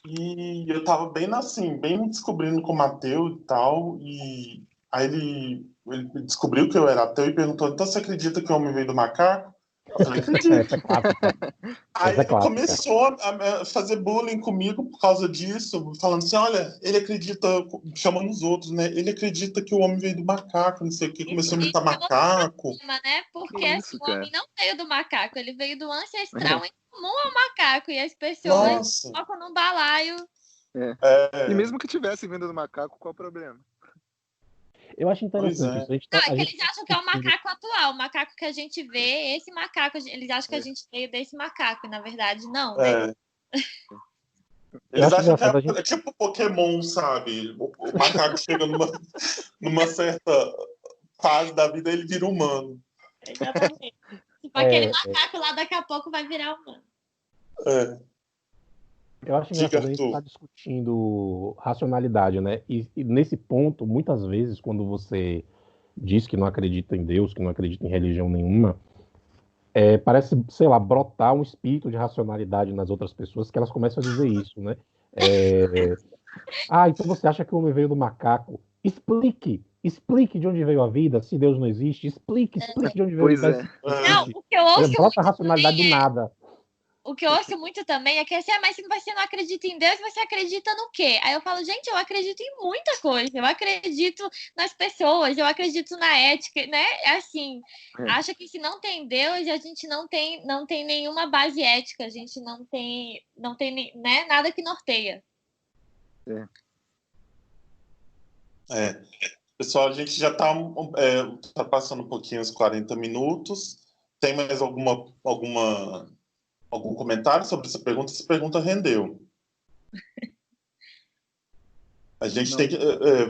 E eu tava bem assim, bem descobrindo como ateu e tal. E aí ele descobriu que eu era ateu e perguntou: então você acredita que o homem veio do macaco? Eu falei: acredito. Essa é clássica. Aí Essa é ele clássica. começou a fazer bullying comigo por causa disso, falando assim: olha, ele acredita, chamando os outros, né? Ele acredita que o homem veio do macaco, não sei o que, começou a imitar Isso é outro macaco. problema, né? Porque Que assim, isso, o cara? homem não veio do macaco, ele veio do ancestral em comum ao macaco. E as pessoas Nossa, colocam num balaio. É. E é, mesmo que tivesse vindo do macaco, qual o problema? Eu acho pois interessante é. isso. A gente Não, tá, é a que gente eles tá acham que é o discutindo. macaco atual, o macaco que a gente vê, esse macaco, eles acham que a É. gente veio desse macaco, e na verdade não, né? É. Eu Eles acho acham que engraçado a é gente. tipo Pokémon, sabe? O macaco chega numa certa fase da vida, ele vira humano. Exatamente. Tipo, aquele É, macaco lá daqui a pouco vai virar humano. É. eu acho Diga, engraçado a gente estar Arthur. discutindo racionalidade, né? E nesse ponto, muitas vezes, quando você diz que não acredita em Deus, que não acredita em religião nenhuma, parece, sei lá, brotar um espírito de racionalidade nas outras pessoas que elas começam a dizer isso, né? É, então você acha que o homem veio do macaco? Explique de onde veio a vida, se Deus não existe. Explique de onde veio a Pois vida, é. se Deus não Não, É. existe. o que eu ouço Brota a muito racionalidade do também nada. o que eu ouço muito também é que assim, mas se você não acredita em Deus, você acredita no quê? Aí eu falo, gente, eu acredito em muita coisa. Eu acredito nas pessoas, eu acredito na ética, né? Assim, É. acha que se não tem Deus, a gente não tem nenhuma base ética, a gente não tem, né, nada que norteia. É. Pessoal, a gente já está tá passando um pouquinho os 40 minutos. Tem mais algum comentário sobre essa pergunta? Essa pergunta rendeu. A gente Não. tem que.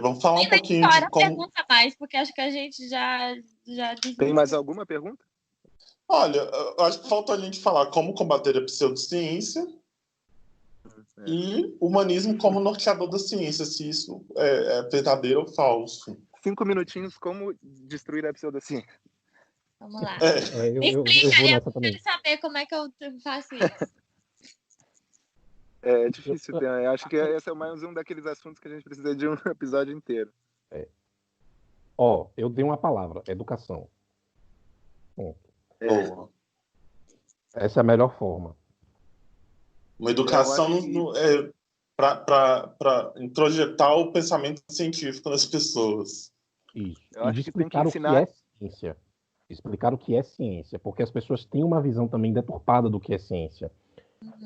Vamos falar um pouquinho Agora de a como. pergunta mais, porque acho que a gente já Tem mais alguma pergunta? Olha, eu acho que falta a gente falar como combater a pseudociência e o humanismo como norteador da ciência, se isso é verdadeiro ou falso. 5 minutinhos, como destruir a pseudociência. Vamos lá. É, Me Eu explica vou aí, nessa eu também. quero saber como é que eu faço isso. É difícil. Eu acho que esse é mais um daqueles assuntos que a gente precisa de um episódio inteiro. Eu dei uma palavra, educação. Bom, boa. essa é a melhor forma. Uma Eu educação acho que para introjetar o pensamento científico nas pessoas. Isso. Eu E acho de que tem que explicar o que é ensinar. ciência. Explicar o que é ciência, porque as pessoas têm uma visão também deturpada do que é ciência.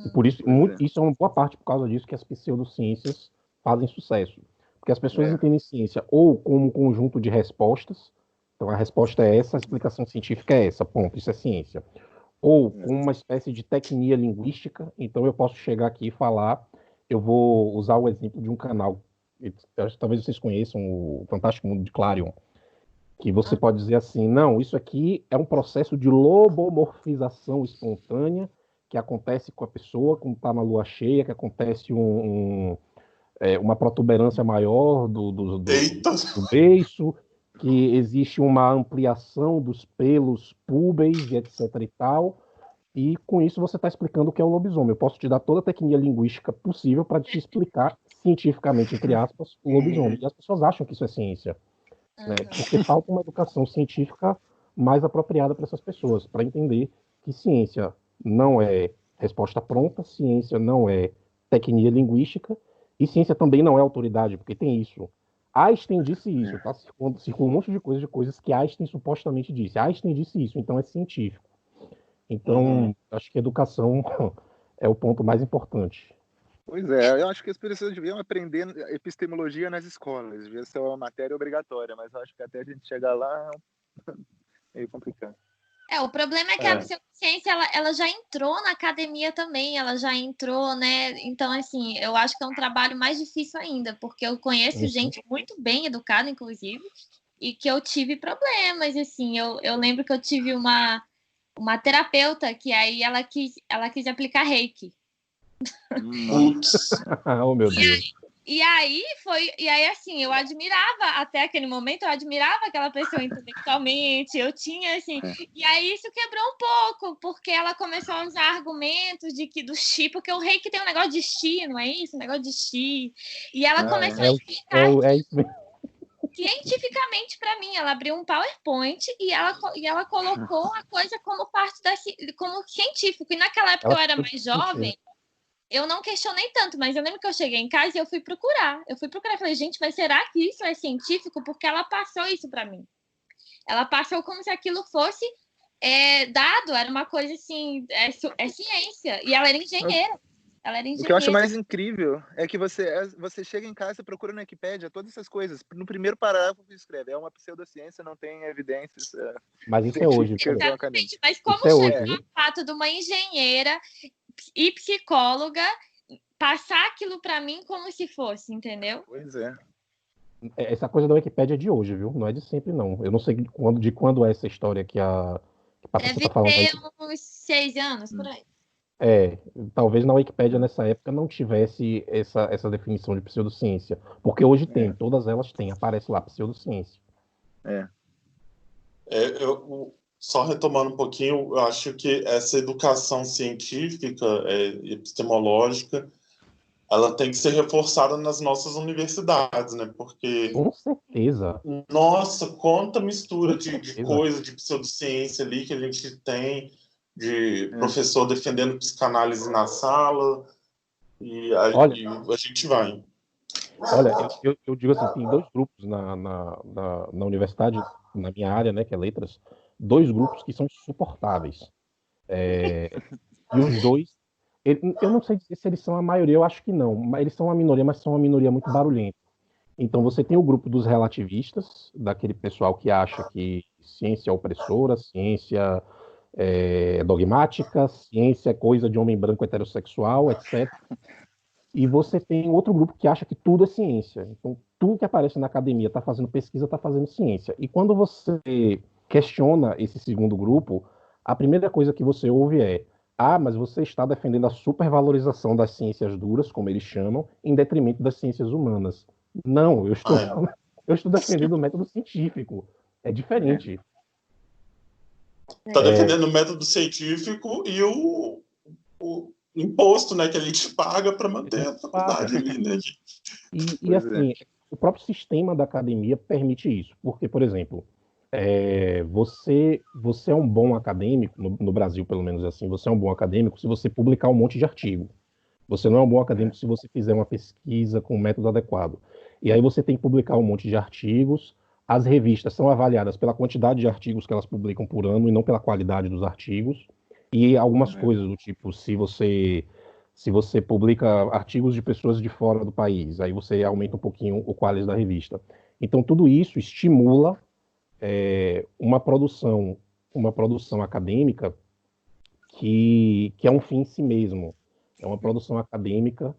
E por isso, Pois é. isso é uma boa parte por causa disso que as pseudociências fazem sucesso. Porque as pessoas entendem ciência ou como um conjunto de respostas, então a resposta é essa, a explicação científica é essa, ponto, isso é ciência. Ou com uma espécie de tecnia linguística, então eu posso chegar aqui e falar, eu vou usar o exemplo de um canal, talvez vocês conheçam o Fantástico Mundo de Clarion, que você pode dizer assim, não, isso aqui é um processo de lobomorfização espontânea que acontece com a pessoa quando está na lua cheia, que acontece uma protuberância maior do Eita! beiço, que existe uma ampliação dos pelos púbeis e etc e tal, e com isso você está explicando o que é o lobisomem. Eu posso te dar toda a tecnia linguística possível para te explicar cientificamente, entre aspas, o lobisomem. E as pessoas acham que isso é ciência, né? Porque falta uma educação científica mais apropriada para essas pessoas, para entender que ciência não é resposta pronta, ciência não é tecnia linguística, e ciência também não é autoridade, porque tem isso. Einstein disse isso, tá? Circula um monte de coisas que Einstein supostamente disse. Einstein disse isso, então é científico. Então, acho que a educação é o ponto mais importante. Pois é, eu acho que as pessoas deviam aprender epistemologia nas escolas, devia ser uma matéria obrigatória, mas eu acho que até a gente chegar lá é meio complicado. O problema é que a pseudociência, ela já entrou na academia também, ela já entrou, né? Então, assim, eu acho que é um trabalho mais difícil ainda, porque eu conheço gente muito bem educada, inclusive, e que eu tive problemas, assim, eu lembro que eu tive uma terapeuta que aí ela quis aplicar reiki. Putz. Oh, meu Deus. E aí, assim, eu admirava, até aquele momento, eu admirava aquela pessoa intelectualmente, eu tinha, assim, e aí isso quebrou um pouco, porque ela começou a usar argumentos do chi, porque o reiki tem um negócio de chi, não é isso? Um negócio de chi. E ela começou a explicar É isso mesmo. cientificamente para mim. Ela abriu um PowerPoint e ela colocou a coisa como parte como científico. E naquela época eu era mais jovem, eu não questionei tanto, mas eu lembro que eu cheguei em casa e eu fui procurar. Falei, gente, mas será que isso é científico? Porque ela passou isso para mim. Ela passou como se aquilo fosse dado, era uma coisa assim, é ciência. E ela era engenheira. O que eu acho mais incrível é que você chega em casa e procura na Wikipédia todas essas coisas. No primeiro parágrafo que escreve, é uma pseudociência, não tem evidências. Mas isso é hoje. Exatamente. Mas como chegar ao fato de uma engenheira e psicóloga passar aquilo para mim como se fosse, entendeu? Pois é. Essa coisa da Wikipédia é de hoje, viu? Não é de sempre, não. Eu não sei de quando é essa história que a Patrícia Deve tá falando aí. ter uns 6 anos, por aí. Talvez na Wikipédia nessa época não tivesse essa definição de pseudociência. Porque hoje tem, todas elas têm, aparece lá, pseudociência. Só retomando um pouquinho, eu acho que essa educação científica e epistemológica, ela tem que ser reforçada nas nossas universidades, né? Porque... Com certeza. Nossa, quanta mistura de coisa, de pseudociência ali que a gente tem, de professor defendendo psicanálise na sala, e a gente vai. Olha, eu digo assim, tem 2 grupos na universidade, na minha área, né, que é letras, 2 grupos que são insuportáveis. E os 2, eu não sei dizer se eles são a maioria, eu acho que não, mas eles são uma minoria, mas são uma minoria muito barulhenta. Então você tem o grupo dos relativistas, daquele pessoal que acha que ciência é opressora, ciência é dogmática, ciência é coisa de homem branco heterossexual, etc. E você tem outro grupo que acha que tudo é ciência. Então, tudo que aparece na academia está fazendo pesquisa, está fazendo ciência. E quando você questiona esse segundo grupo, a primeira coisa que você ouve é: mas você está defendendo a supervalorização das ciências duras, como eles chamam, em detrimento das ciências humanas. Não, eu estou defendendo o método científico. É diferente. Está defendendo o método científico e o imposto, né, que a gente paga para manter a faculdade ali, né? E assim, o próprio sistema da academia permite isso. Porque, por exemplo, você é um bom acadêmico, no Brasil pelo menos assim, você é um bom acadêmico se você publicar um monte de artigo. Você não é um bom acadêmico se você fizer uma pesquisa com o método adequado. E aí você tem que publicar um monte de artigos. As revistas são avaliadas pela quantidade de artigos que elas publicam por ano e não pela qualidade dos artigos. E algumas coisas do tipo, se você publica artigos de pessoas de fora do país, aí você aumenta um pouquinho o qualis da revista. Então tudo isso estimula uma produção acadêmica que é um fim em si mesmo. É uma produção acadêmica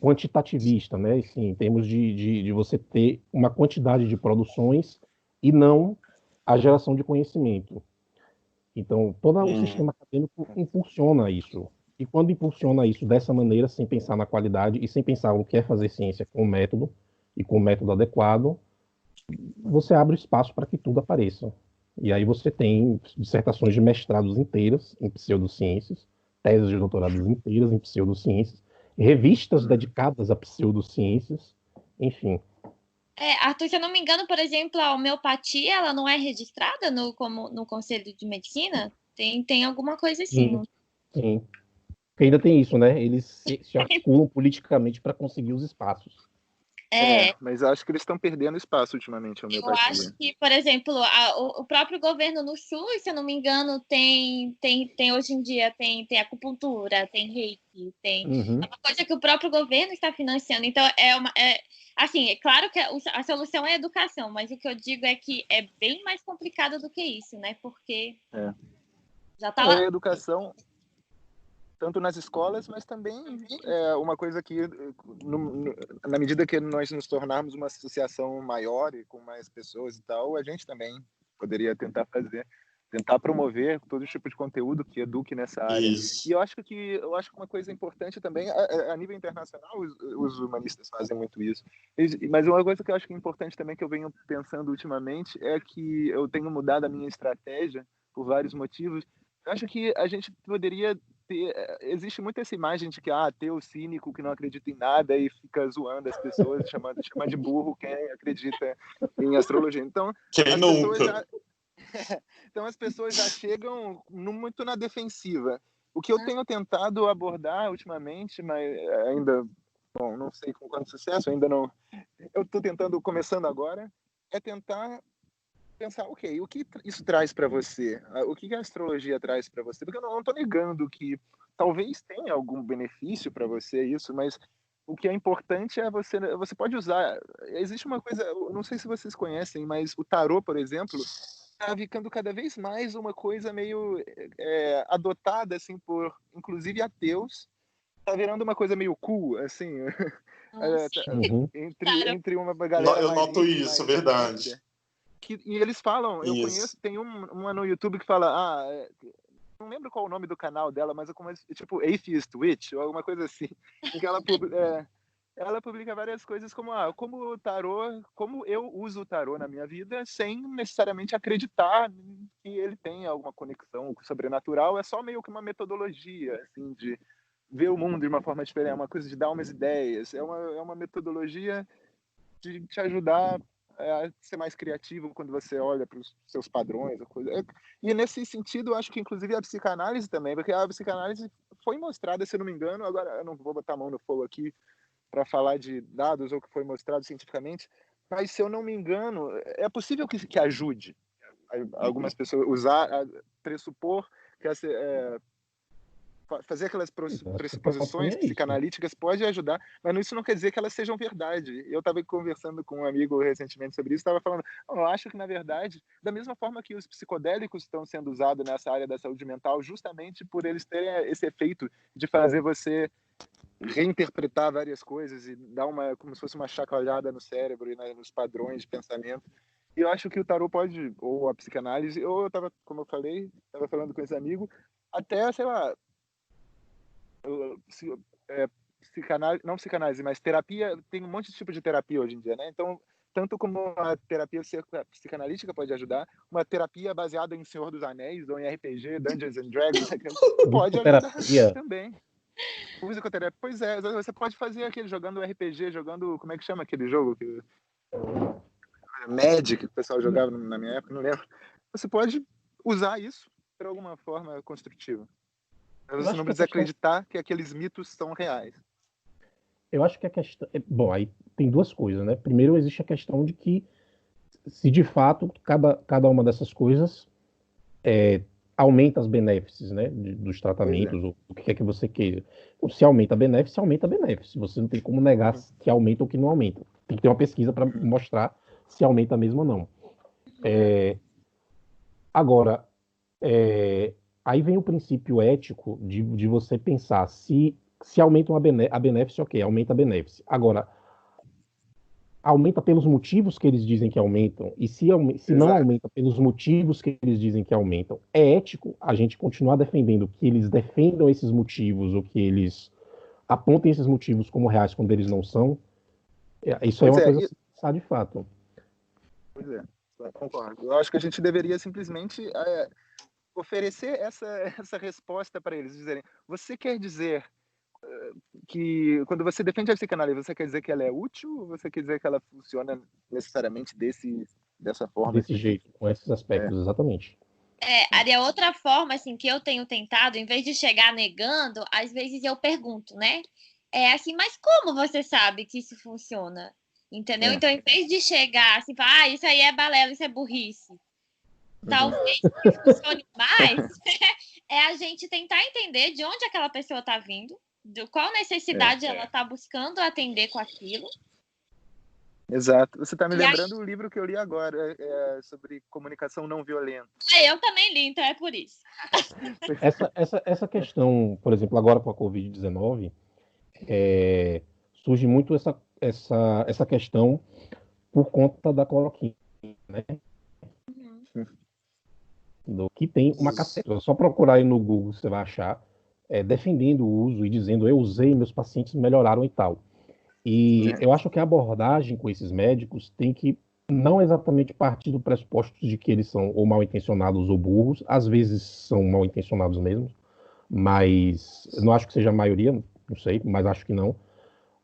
quantitativista, né? Assim, em termos de você ter uma quantidade de produções e não a geração de conhecimento. Então, todo o sistema acadêmico impulsiona isso. E quando impulsiona isso dessa maneira, sem pensar na qualidade e sem pensar no que é fazer ciência com o método e com o método adequado, você abre espaço para que tudo apareça. E aí você tem dissertações de mestrados inteiras em pseudociências, teses de doutorados inteiras em pseudociências, revistas dedicadas a pseudociências, enfim. Arthur, se eu não me engano, por exemplo, a homeopatia, ela não é registrada no Conselho de Medicina? Tem alguma coisa assim. Sim. Porque ainda tem isso, né? Eles se articulam politicamente para conseguir os espaços. Mas acho que eles estão perdendo espaço ultimamente, a homeopatia. Eu acho que, por exemplo, o próprio governo no SUS, se eu não me engano, tem hoje em dia tem acupuntura, tem reiki, tem uma coisa que o próprio governo está financiando. Então, assim, é claro que a solução é a educação, mas o que eu digo é que é bem mais complicado do que isso, né? Porque já está lá. A educação, tanto nas escolas, mas também uma coisa que, na medida que nós nos tornarmos uma associação maior e com mais pessoas e tal, a gente também poderia tentar fazer tentar promover todo tipo de conteúdo que eduque nessa área. Isso. E eu acho que uma coisa importante também, a nível internacional, os humanistas fazem muito isso. Mas uma coisa que eu acho que é importante também, que eu venho pensando ultimamente, é que eu tenho mudado a minha estratégia por vários motivos. Eu acho que a gente poderia ter... Existe muito essa imagem de que ateu cínico que não acredita em nada e fica zoando as pessoas, chama de burro quem acredita em astrologia. Então, Quem as pessoas nunca? já... Então as pessoas já chegam muito na defensiva. O que eu tenho tentado abordar ultimamente, mas ainda, bom, não sei com quanto sucesso, ainda não. Eu estou começando agora, é tentar pensar, ok, o que isso traz para você? O que a astrologia traz para você? Porque eu não estou negando que talvez tenha algum benefício para você isso, mas o que é importante é você pode usar. Existe uma coisa, eu não sei se vocês conhecem, mas o tarô, por exemplo, está ficando cada vez mais uma coisa meio adotada assim por inclusive ateus, está virando uma coisa meio cool assim. Uhum. entre uma galera Eu mais noto hippie, isso, mais verdade. hipster, e eles falam, eu Isso. conheço, tem uma no YouTube que fala, não lembro qual o nome do canal dela, mas é como tipo Atheist Witch ou alguma coisa assim, em que ela publica várias coisas como o tarô, como eu uso o tarô na minha vida sem necessariamente acreditar que ele tem alguma conexão com o sobrenatural, é só meio que uma metodologia assim de ver o mundo de uma forma diferente, é uma coisa de dar umas ideias, é uma metodologia de te ajudar a ser mais criativo quando você olha para os seus padrões. E nesse sentido, eu acho que inclusive a psicanálise também, porque a psicanálise foi mostrada, se não me engano, agora eu não vou botar a mão no fogo aqui para falar de dados ou que foi mostrado cientificamente, mas se eu não me engano, é possível que ajude algumas pessoas pressupor que fazer aquelas Você propõe pressuposições é isso. psicanalíticas pode ajudar, mas isso não quer dizer que elas sejam verdade. Eu estava conversando com um amigo recentemente sobre isso, estava falando, eu acho que, na verdade, da mesma forma que os psicodélicos estão sendo usados nessa área da saúde mental, justamente por eles terem esse efeito de fazer você reinterpretar várias coisas e dar como se fosse uma chacoalhada no cérebro e nos padrões de pensamento. E eu acho que o tarô pode, ou a psicanálise, ou eu estava, como eu falei, estava falando com esse amigo, até, sei lá, não psicanálise, mas terapia, tem um monte de tipo de terapia hoje em dia, né? Então, tanto como a terapia psicanalítica pode ajudar, uma terapia baseada em Senhor dos Anéis ou em RPG, Dungeons and Dragons, pode ajudar Musicoterapia. também. Musicoterapia, pois é, você pode fazer aquele jogando RPG, como é que chama aquele jogo? Magic, que o pessoal jogava na minha época, não lembro. Você pode usar isso para alguma forma construtiva. Eu Você acho não que a precisa questão, acreditar que aqueles mitos são reais. eu acho que a questão, bom, aí tem duas coisas, né? Primeiro existe a questão de que se de fato cada uma dessas coisas aumenta as benefícios, né, dos tratamentos, ou o que quer que você queira. Se aumenta a benefício, aumenta a benefício. Você não tem como negar que aumenta ou que não aumenta. Tem que ter uma pesquisa para mostrar se aumenta mesmo ou não. Agora, aí vem o princípio ético de você pensar se aumenta a benefício, ok, aumenta a benefício. Agora, aumenta pelos motivos que eles dizem que aumentam, e se não aumenta pelos motivos que eles dizem que aumentam, é ético a gente continuar defendendo que eles defendam esses motivos, ou que eles apontem esses motivos como reais quando eles não são? Isso é uma coisa a se pensar de fato. Pois é, concordo. Eu acho que a gente deveria simplesmente oferecer essa resposta para eles, dizerem, você quer dizer que quando você defende a psicanálise, você quer dizer que ela é útil ou você quer dizer que ela funciona necessariamente dessa forma? Desse jeito, com esses aspectos, exatamente. Ari, outra forma assim que eu tenho tentado, em vez de chegar negando, às vezes eu pergunto, né? Assim, mas como você sabe que isso funciona? Entendeu? Então, em vez de chegar assim, falar, isso aí é balela, isso é burrice. Talvez o que funcione mais é a gente tentar entender de onde aquela pessoa está vindo, de qual necessidade ela está buscando atender com aquilo. Exato. Você está me lembrando o livro que eu li agora, sobre comunicação não violenta. Eu também li, então é por isso. Essa questão, por exemplo, agora com a Covid-19, surge muito essa questão por conta da cloroquina, né? que tem uma caceta. É só procurar aí no Google, você vai achar, defendendo o uso e dizendo eu usei, meus pacientes melhoraram e tal. E eu acho que a abordagem com esses médicos tem que não exatamente partir do pressuposto de que eles são ou mal intencionados ou burros, às vezes são mal intencionados mesmo, mas eu não acho que seja a maioria, não sei, mas acho que não.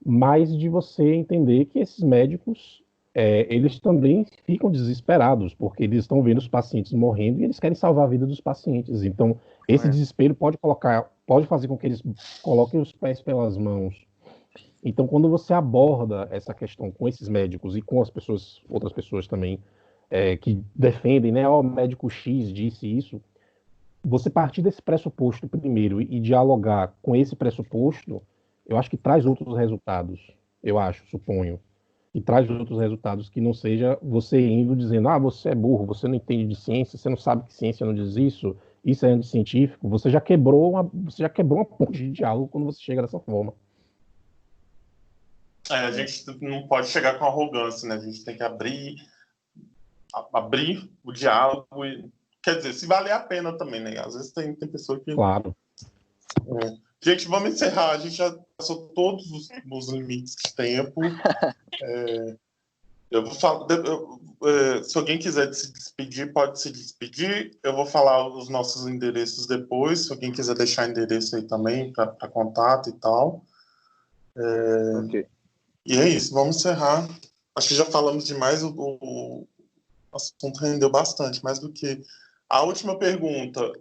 Mas de você entender que esses médicos, eles também ficam desesperados, porque eles estão vendo os pacientes morrendo e eles querem salvar a vida dos pacientes. Então, esse desespero pode fazer com que eles coloquem os pés pelas mãos. Então, quando você aborda essa questão com esses médicos e com as pessoas, outras pessoas também, que defendem, né, o médico X disse isso, você partir desse pressuposto primeiro e dialogar com esse pressuposto, eu acho que traz outros resultados. Eu acho, suponho. E traz outros resultados que não seja você indo dizendo, você é burro, você não entende de ciência, você não sabe que ciência não diz isso, isso é anticientífico. Você já quebrou uma ponte de diálogo quando você chega dessa forma. A gente não pode chegar com arrogância, né? A gente tem que abrir o diálogo. Quer dizer, se valer a pena também, né? Às vezes tem pessoa que... Claro. Gente, vamos encerrar. A gente já passou todos os limites de tempo. Eu vou falar... se alguém quiser se despedir, pode se despedir. Eu vou falar os nossos endereços depois. Se alguém quiser deixar endereço aí também para contato e tal. Ok. E é isso, vamos encerrar. Acho que já falamos demais, o assunto rendeu bastante, mais do que... A última pergunta,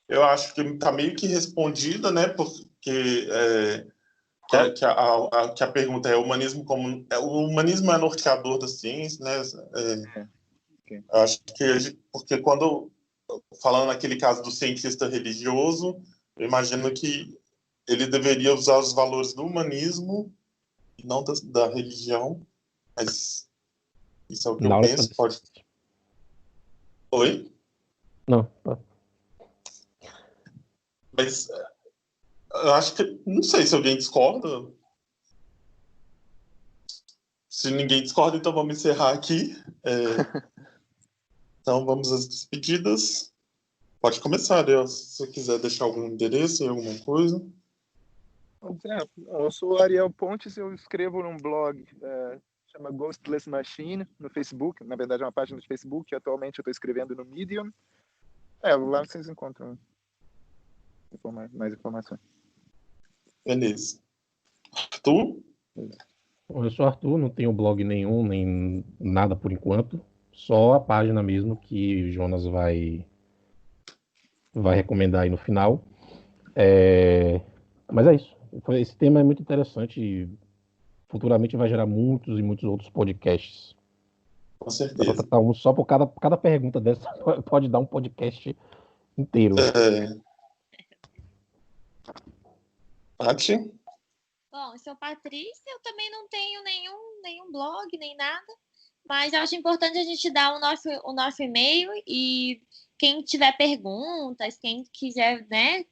eu acho que está meio que respondida, né? Porque que a pergunta é o humanismo como... O humanismo é norteador da ciência, né? Okay. Eu acho que... Porque quando... Falando naquele caso do cientista religioso, eu imagino que ele deveria usar os valores do humanismo e não da religião, mas isso é o que eu penso. Pode... Oi? Não. Mas eu acho que... Não sei se alguém discorda. Se ninguém discorda, então vamos encerrar aqui. Então vamos às despedidas. Pode começar, Deus, se você quiser deixar algum endereço, alguma coisa. Eu sou Ariel Pontes, eu escrevo num blog chama Ghostless Machine no Facebook. Na verdade é uma página do Facebook, e atualmente eu estou escrevendo no Medium. Lá vocês encontram mais informações. Beleza. Tu? Eu sou Arthur, não tenho blog nenhum, nem nada por enquanto. Só a página mesmo que o Jonas vai recomendar aí no final. Mas é isso. Esse tema é muito interessante e futuramente vai gerar muitos e muitos outros podcasts. Com certeza. Dá pra tratar um só por cada pergunta dessa, pode dar um podcast inteiro. Paty? Bom, eu sou Patrícia, eu também não tenho nenhum blog, nem nada, mas eu acho importante a gente dar o nosso e-mail e quem tiver perguntas, quem quiser, né,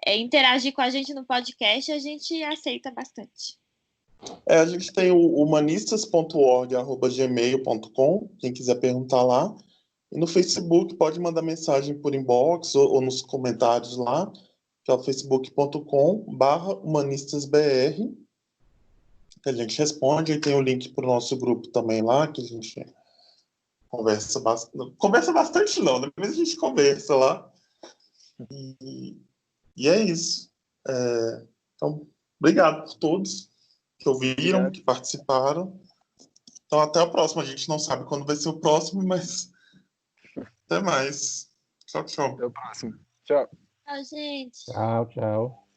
interagir com a gente no podcast, a gente aceita bastante. A gente tem o humanistas.org@gmail.com, quem quiser perguntar lá. E no Facebook pode mandar mensagem por inbox ou nos comentários lá, que é o facebook.com/humanistasbr, que a gente responde. E tem o link para o nosso grupo também lá, que a gente conversa bastante. Conversa bastante não, depois a gente conversa lá. E é isso. Então, obrigado por todos que ouviram, que participaram. Então, até o próximo. A gente não sabe quando vai ser o próximo, mas até mais. Tchau, tchau. Até o próximo. Tchau. Tchau, gente. Tchau.